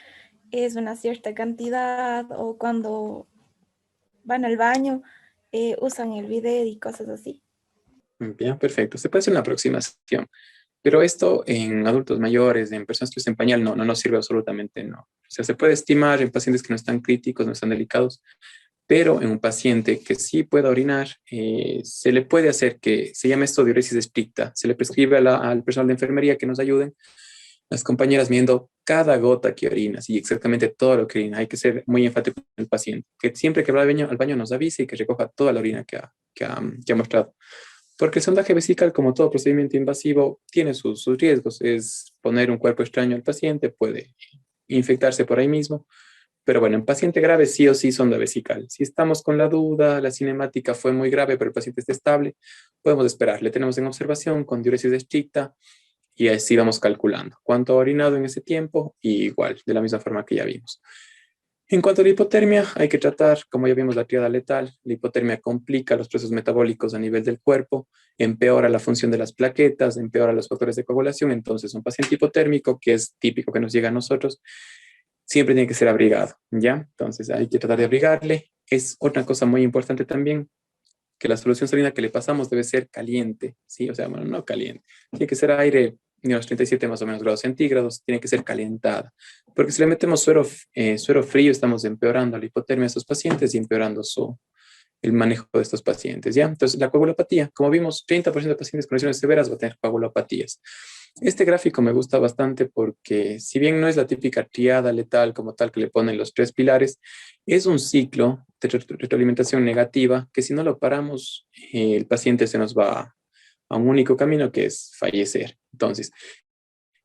Speaker 8: es una cierta cantidad o cuando van al baño, usan el bidet y cosas así.
Speaker 1: Bien, perfecto. Se puede hacer una aproximación, pero esto en adultos mayores, en personas que usan pañal, no nos sirve absolutamente, no. O sea, se puede estimar en pacientes que no están críticos, no están delicados, pero en un paciente que sí pueda orinar, se le puede hacer que se llame esto diuresis estricta. Se le prescribe al personal de enfermería que nos ayuden, las compañeras viendo cada gota que orina, y exactamente todo lo que orina. Hay que ser muy enfático con el paciente, que siempre que va al baño nos avise y que recoja toda la orina que ha mostrado. Porque el sondaje vesical, como todo procedimiento invasivo, tiene sus riesgos. Es poner un cuerpo extraño al paciente, puede infectarse por ahí mismo. Pero bueno, en paciente grave sí o sí sonda vesical. Si estamos con la duda, la cinemática fue muy grave, pero el paciente está estable, podemos esperar. Le tenemos en observación con diuresis estricta y así vamos calculando cuánto ha orinado en ese tiempo y igual, de la misma forma que ya vimos. En cuanto a la hipotermia, hay que tratar, como ya vimos, la tríada letal. La hipotermia complica los procesos metabólicos a nivel del cuerpo, empeora la función de las plaquetas, empeora los factores de coagulación. Entonces, un paciente hipotérmico, que es típico que nos llega a nosotros, siempre tiene que ser abrigado, ¿ya? Entonces, hay que tratar de abrigarle. Es otra cosa muy importante también, que la solución salina que le pasamos debe ser caliente, ¿sí? O sea, bueno, no caliente. Tiene que ser aire de unos 37 más o menos grados centígrados, tiene que ser calentada. Porque si le metemos suero frío, estamos empeorando la hipotermia de estos pacientes y empeorando el manejo de estos pacientes, ¿ya? Entonces, la coagulopatía, como vimos, 30% de pacientes con lesiones severas va a tener coagulopatías. Este gráfico me gusta bastante porque, si bien no es la típica triada letal como tal que le ponen los 3 pilares, es un ciclo de retroalimentación negativa que si no lo paramos, el paciente se nos va a un único camino que es fallecer. Entonces,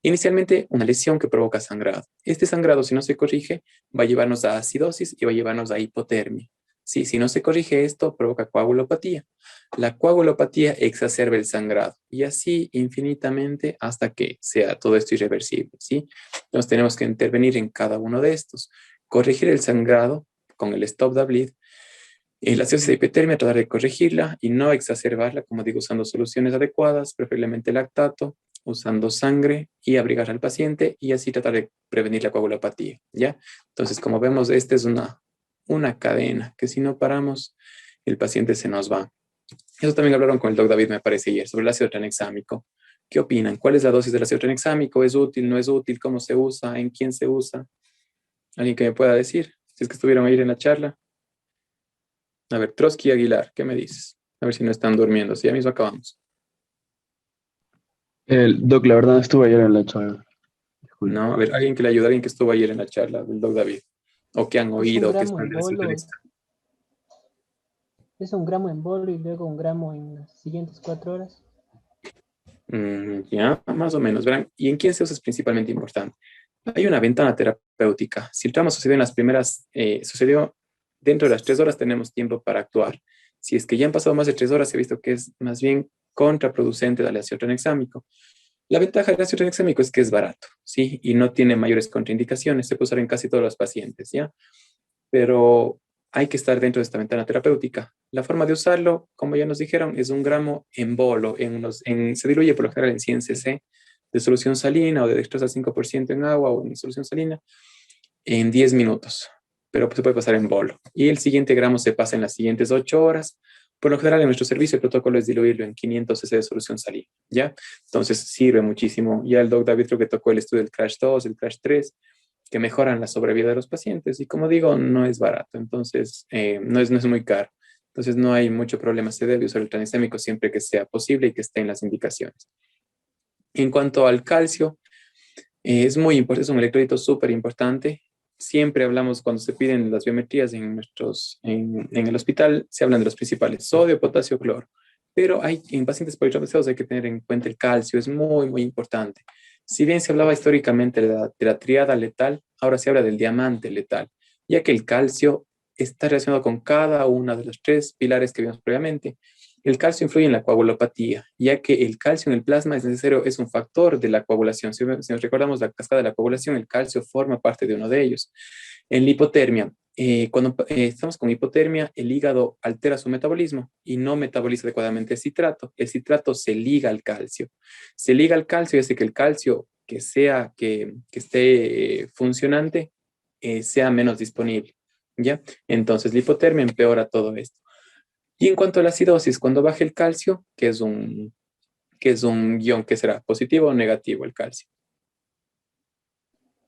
Speaker 1: inicialmente, una lesión que provoca sangrado. Este sangrado, si no se corrige, va a llevarnos a acidosis y va a llevarnos a hipotermia. Sí, si no se corrige esto, provoca coagulopatía. La coagulopatía exacerba el sangrado y así infinitamente hasta que sea todo esto irreversible, ¿sí? Entonces tenemos que intervenir en cada uno de estos. Corregir el sangrado con el Stop the Bleed La acidosis de hipertermia, tratar de corregirla y no exacerbarla, como digo, usando soluciones adecuadas, preferiblemente lactato, usando sangre y abrigar al paciente y así tratar de prevenir la coagulopatía, ¿ya? Entonces, como vemos, esta es una cadena que si no paramos, el paciente se nos va. Eso también hablaron con el doc David, me parece, ayer, sobre el ácido tranexámico. ¿Qué opinan? ¿Cuál es la dosis del ácido tranexámico? ¿Es útil? ¿No es útil? ¿Cómo se usa? ¿En quién se usa? ¿Alguien que me pueda decir? Si es que estuvieron ayer en la charla. A ver, Trotsky Aguilar, ¿qué me dices? A ver si no están durmiendo. Si ya mismo acabamos.
Speaker 4: El Doc, la verdad, estuve ayer en la charla. Disculpe.
Speaker 1: No, a ver, alguien que le ayude, alguien que estuvo ayer en la charla del doc David. O que han
Speaker 7: Es un
Speaker 1: oído, que
Speaker 7: gramo
Speaker 1: están
Speaker 7: en
Speaker 1: de la
Speaker 7: bolo,
Speaker 1: ciudadanía.
Speaker 7: es un gramo en bolo y luego un gramo en las siguientes 4 horas.
Speaker 1: Ya, más o menos, verán. ¿Y en quién se usa es principalmente importante? Hay una ventana terapéutica. Si el trauma sucedió en las primeras, sucedió dentro de las 3 horas, tenemos tiempo para actuar. Si es que ya han pasado más de 3 horas, se ha visto que es más bien contraproducente darle ácido tranexámico. La ventaja del ácido tranexámico es que es barato, ¿sí? Y no tiene mayores contraindicaciones. Se puede usar en casi todos los pacientes, ¿ya? Pero hay que estar dentro de esta ventana terapéutica. La forma de usarlo, como ya nos dijeron, es un gramo en bolo. Se diluye por lo general en 100 cc de solución salina o de dextrosa 5% en agua o en solución salina en 10 minutos. Pero se puede pasar en bolo. Y el siguiente gramo se pasa en las siguientes 8 horas. Por lo general, en nuestro servicio, el protocolo es diluirlo en 500 cc de solución salina, ¿ya? Entonces, sirve muchísimo. Ya el doc David creo que tocó el estudio del Crash 2, el Crash 3, que mejoran la sobrevida de los pacientes. Y como digo, no es barato, entonces no es muy caro. Entonces, no hay mucho problema. Se debe usar el tranexámico siempre que sea posible y que esté en las indicaciones. En cuanto al calcio, es muy importante, es un electrolito súper importante. Siempre hablamos cuando se piden las biometrías en el hospital, se hablan de los principales, sodio, potasio, cloro. Pero en pacientes politraumatizados hay que tener en cuenta el calcio, es muy, muy importante. Si bien se hablaba históricamente de la triada letal, ahora se habla del diamante letal, ya que el calcio está relacionado con cada una de los 3 pilares que vimos previamente. El calcio influye en la coagulopatía, ya que el calcio en el plasma es necesario, es un factor de la coagulación. Si nos recordamos la cascada de la coagulación, el calcio forma parte de uno de ellos. En la hipotermia, cuando estamos con hipotermia, el hígado altera su metabolismo y no metaboliza adecuadamente el citrato. El citrato se liga al calcio. Se liga al calcio y hace que el calcio que esté funcionante sea menos disponible, ¿ya? Entonces la hipotermia empeora todo esto. Y en cuanto a la acidosis, cuando baja el calcio, que es un guión que será positivo o negativo el calcio.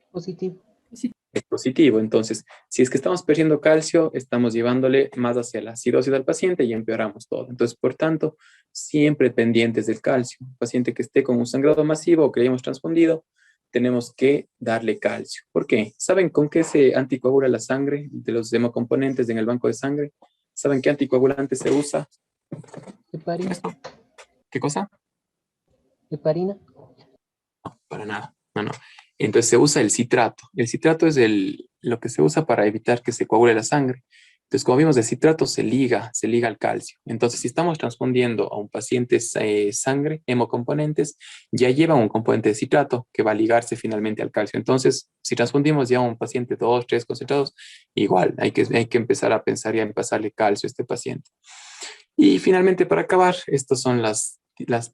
Speaker 7: Positivo.
Speaker 1: Es positivo. Entonces, si es que estamos perdiendo calcio, estamos llevándole más hacia la acidosis al paciente y empeoramos todo. Entonces, por tanto, siempre pendientes del calcio. Un paciente que esté con un sangrado masivo o que hayamos transfundido, tenemos que darle calcio. ¿Por qué? ¿Saben con qué se anticoagula la sangre de los hemocomponentes en el banco de sangre? ¿Saben qué anticoagulante se usa?
Speaker 7: Heparina.
Speaker 1: ¿Qué cosa?
Speaker 7: Heparina.
Speaker 1: No, para nada. No. Entonces se usa el citrato. El citrato es lo que se usa para evitar que se coagule la sangre. Entonces, como vimos, el citrato se liga al calcio. Entonces, si estamos transfundiendo a un paciente sangre, hemocomponentes, ya lleva un componente de citrato que va a ligarse finalmente al calcio. Entonces, si transfundimos ya a un paciente 2, 3 concentrados, igual hay que empezar a pensar ya en pasarle calcio a este paciente. Y finalmente, para acabar, estas son las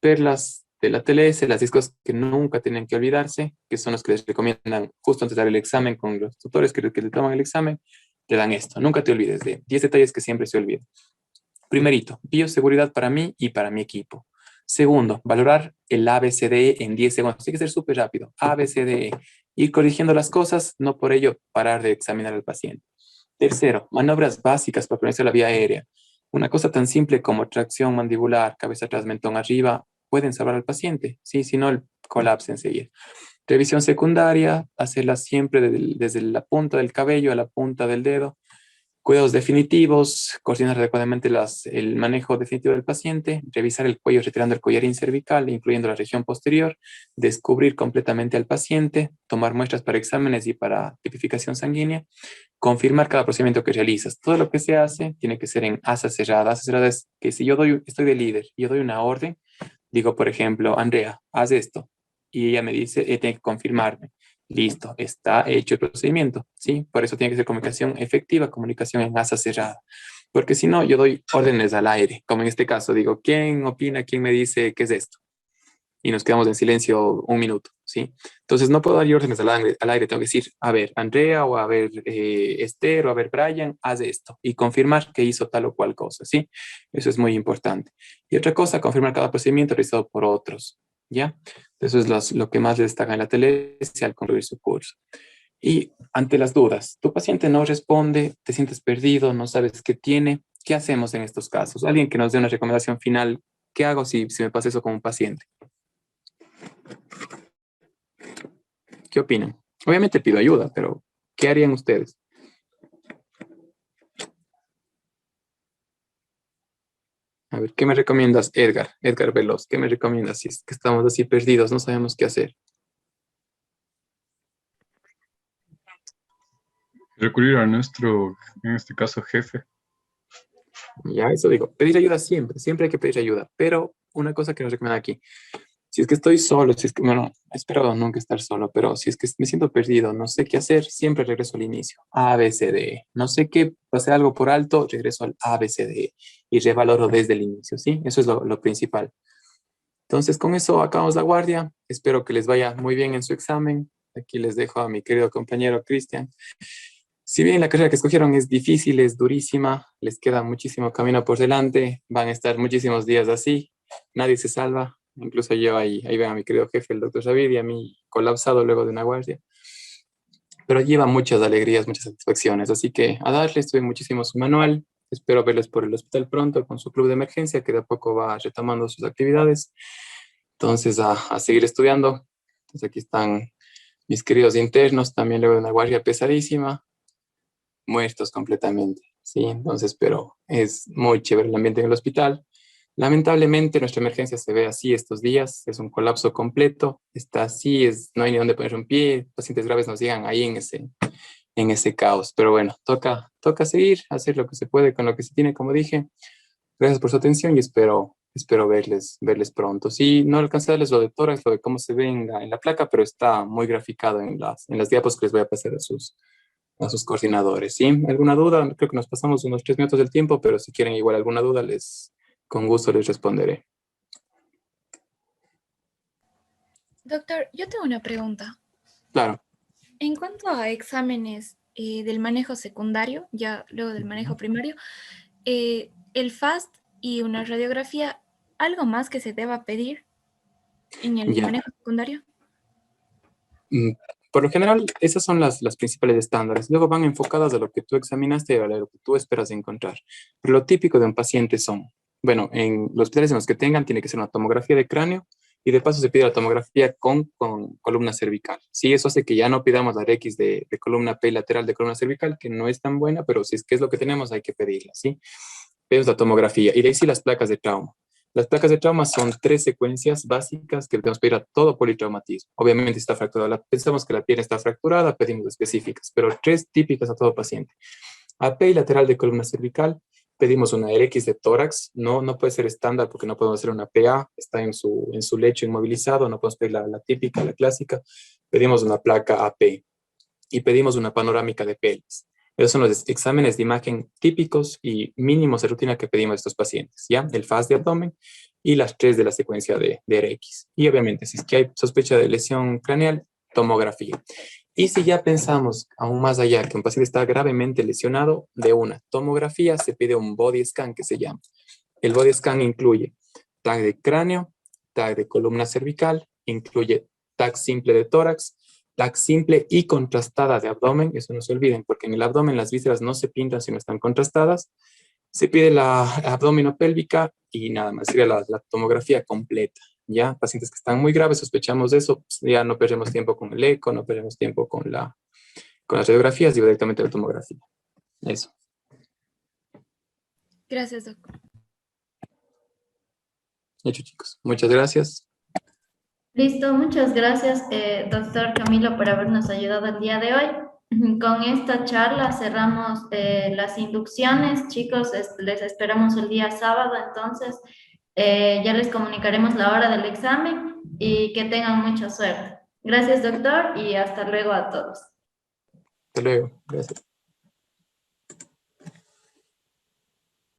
Speaker 1: perlas de la TLS, las 10 cosas que nunca tienen que olvidarse, que son los que les recomiendan justo antes de dar el examen con los tutores que le toman el examen. Te dan esto. Nunca te olvides de 10 detalles que siempre se olvidan. Primerito, bioseguridad para mí y para mi equipo. Segundo, valorar el ABCDE en 10 segundos. Tiene que ser súper rápido. ABCDE. Ir corrigiendo las cosas, no por ello parar de examinar al paciente. Tercero, maniobras básicas para prevenir la vía aérea. Una cosa tan simple como tracción mandibular, cabeza atrás, mentón arriba, pueden salvar al paciente. ¿Sí? Si no, el colapso enseguida. Revisión secundaria, hacerla siempre desde la punta del cabello a la punta del dedo. Cuidados definitivos, coordinar adecuadamente el manejo definitivo del paciente, revisar el cuello retirando el collarín cervical, incluyendo la región posterior, descubrir completamente al paciente, tomar muestras para exámenes y para tipificación sanguínea, confirmar cada procedimiento que realizas. Todo lo que se hace tiene que ser en asa cerrada. Asa cerrada es que si yo estoy de líder y yo doy una orden, digo, por ejemplo, Andrea, haz esto. Y ella me dice, tiene que confirmarme. Listo, está hecho el procedimiento, ¿sí? Por eso tiene que ser comunicación efectiva, comunicación en asa cerrada. Porque si no, yo doy órdenes al aire, como en este caso, digo, ¿quién opina, quién me dice qué es esto? Y nos quedamos en silencio un minuto, ¿sí? Entonces no puedo dar yo órdenes al aire, tengo que decir, a ver, Andrea, o a ver, Esther, o a ver, Brian, haz esto, y confirmar que hizo tal o cual cosa, ¿sí? Eso es muy importante. Y otra cosa, confirmar cada procedimiento realizado por otros, ¿ya? Eso es lo que más le destaca en la tele al concluir su curso. Y ante las dudas, tu paciente no responde, te sientes perdido, no sabes qué tiene, ¿qué hacemos en estos casos? Alguien que nos dé una recomendación final, ¿qué hago si me pasa eso con un paciente? ¿Qué opinan? Obviamente pido ayuda, pero ¿qué harían ustedes? A ver, ¿qué me recomiendas, Edgar? Edgar Veloz, ¿qué me recomiendas si es que estamos así perdidos, no sabemos qué hacer?
Speaker 9: Recurrir a nuestro, en este caso, jefe.
Speaker 1: Ya, eso digo, pedir ayuda siempre, siempre hay que pedir ayuda, pero una cosa que nos recomienda aquí, si es que estoy solo, si es que, bueno, espero nunca estar solo, pero si es que me siento perdido, no sé qué hacer, siempre regreso al inicio, A, B, C, D, E. No sé qué, pasé algo por alto, regreso al A, B, C, D, E y revaloro desde el inicio, ¿sí? Eso es lo principal. Entonces, con eso acabamos la guardia, espero que les vaya muy bien en su examen. Aquí les dejo a mi querido compañero Cristian. Si bien la carrera que escogieron es difícil, es durísima, les queda muchísimo camino por delante, van a estar muchísimos días así, nadie se salva, incluso yo ahí ven a mi querido jefe, el doctor Javid, y a mí colapsado luego de una guardia, pero lleva muchas alegrías, muchas satisfacciones, así que a darle, estudié muchísimo su manual, espero verles por el hospital pronto con su club de emergencia, que de a poco va retomando sus actividades, entonces a seguir estudiando. Entonces aquí están mis queridos internos, también luego de una guardia pesadísima, muertos completamente, ¿sí? Entonces, pero es muy chévere el ambiente en el hospital. Lamentablemente nuestra emergencia se ve así estos días, es un colapso completo, está así, no hay ni dónde poner un pie, pacientes graves nos llegan ahí en ese caos, pero bueno, toca seguir, hacer lo que se puede con lo que se tiene, como dije. Gracias por su atención y espero verles pronto. Sí, no alcancé a darles lo de tórax, lo de cómo se ve en la placa, pero está muy graficado en las diapos que les voy a pasar a sus coordinadores, ¿sí? ¿Alguna duda? Creo que nos pasamos unos 3 minutos del tiempo, pero si quieren igual alguna duda, con gusto les responderé.
Speaker 8: Doctor, yo tengo una pregunta.
Speaker 1: Claro.
Speaker 8: En cuanto a exámenes del manejo secundario, ya luego del manejo primario, el FAST y una radiografía, ¿algo más que se deba pedir en el manejo secundario?
Speaker 1: Por lo general, esas son las principales estándares. Luego van enfocadas a lo que tú examinaste y a lo que tú esperas encontrar. Pero lo típico de un paciente son, bueno, en los hospitales en los que tengan, tiene que ser una tomografía de cráneo y de paso se pide la tomografía con columna cervical. Sí, eso hace que ya no pidamos la RX de columna P lateral de columna cervical, que no es tan buena, pero si es que es lo que tenemos, hay que pedirla, ¿sí? Pedimos la tomografía y de ahí sí las placas de trauma. Las placas de trauma son 3 secuencias básicas que debemos pedir a todo politraumatismo. Obviamente está fracturada. Pensamos que la pierna está fracturada, pedimos específicas, pero 3 típicas a todo paciente. AP y lateral de columna cervical, pedimos una RX de tórax. No puede ser estándar porque no podemos hacer una PA, está en su lecho inmovilizado, no podemos pedir la típica, la clásica. Pedimos una placa AP y pedimos una panorámica de pelvis. Esos son los exámenes de imagen típicos y mínimos de rutina que pedimos a estos pacientes, ¿ya? El FAST de abdomen y las 3 de la secuencia de RX. Y obviamente, si es que hay sospecha de lesión craneal, tomografía. Y si ya pensamos aún más allá que un paciente está gravemente lesionado, de una tomografía se pide un body scan que se llama. El body scan incluye TAC de cráneo, TAC de columna cervical, incluye TAC simple de tórax, TAC simple y contrastada de abdomen, eso no se olviden, porque en el abdomen las vísceras no se pintan si no están contrastadas. Se pide la abdominopélvica y nada más, sería la tomografía completa. Ya, pacientes que están muy graves, sospechamos de eso, pues ya no perdemos tiempo con el eco, no perdemos tiempo con las radiografías, y directamente a la tomografía. Eso.
Speaker 8: Gracias, doctor.
Speaker 1: Hecho, chicos. Muchas gracias.
Speaker 3: Listo, muchas gracias, doctor Camilo, por habernos ayudado el día de hoy. Con esta charla cerramos las inducciones. Chicos, les esperamos el día sábado, entonces ya les comunicaremos la hora del examen y que tengan mucha suerte. Gracias, doctor, y hasta luego a todos.
Speaker 1: Hasta luego. Gracias.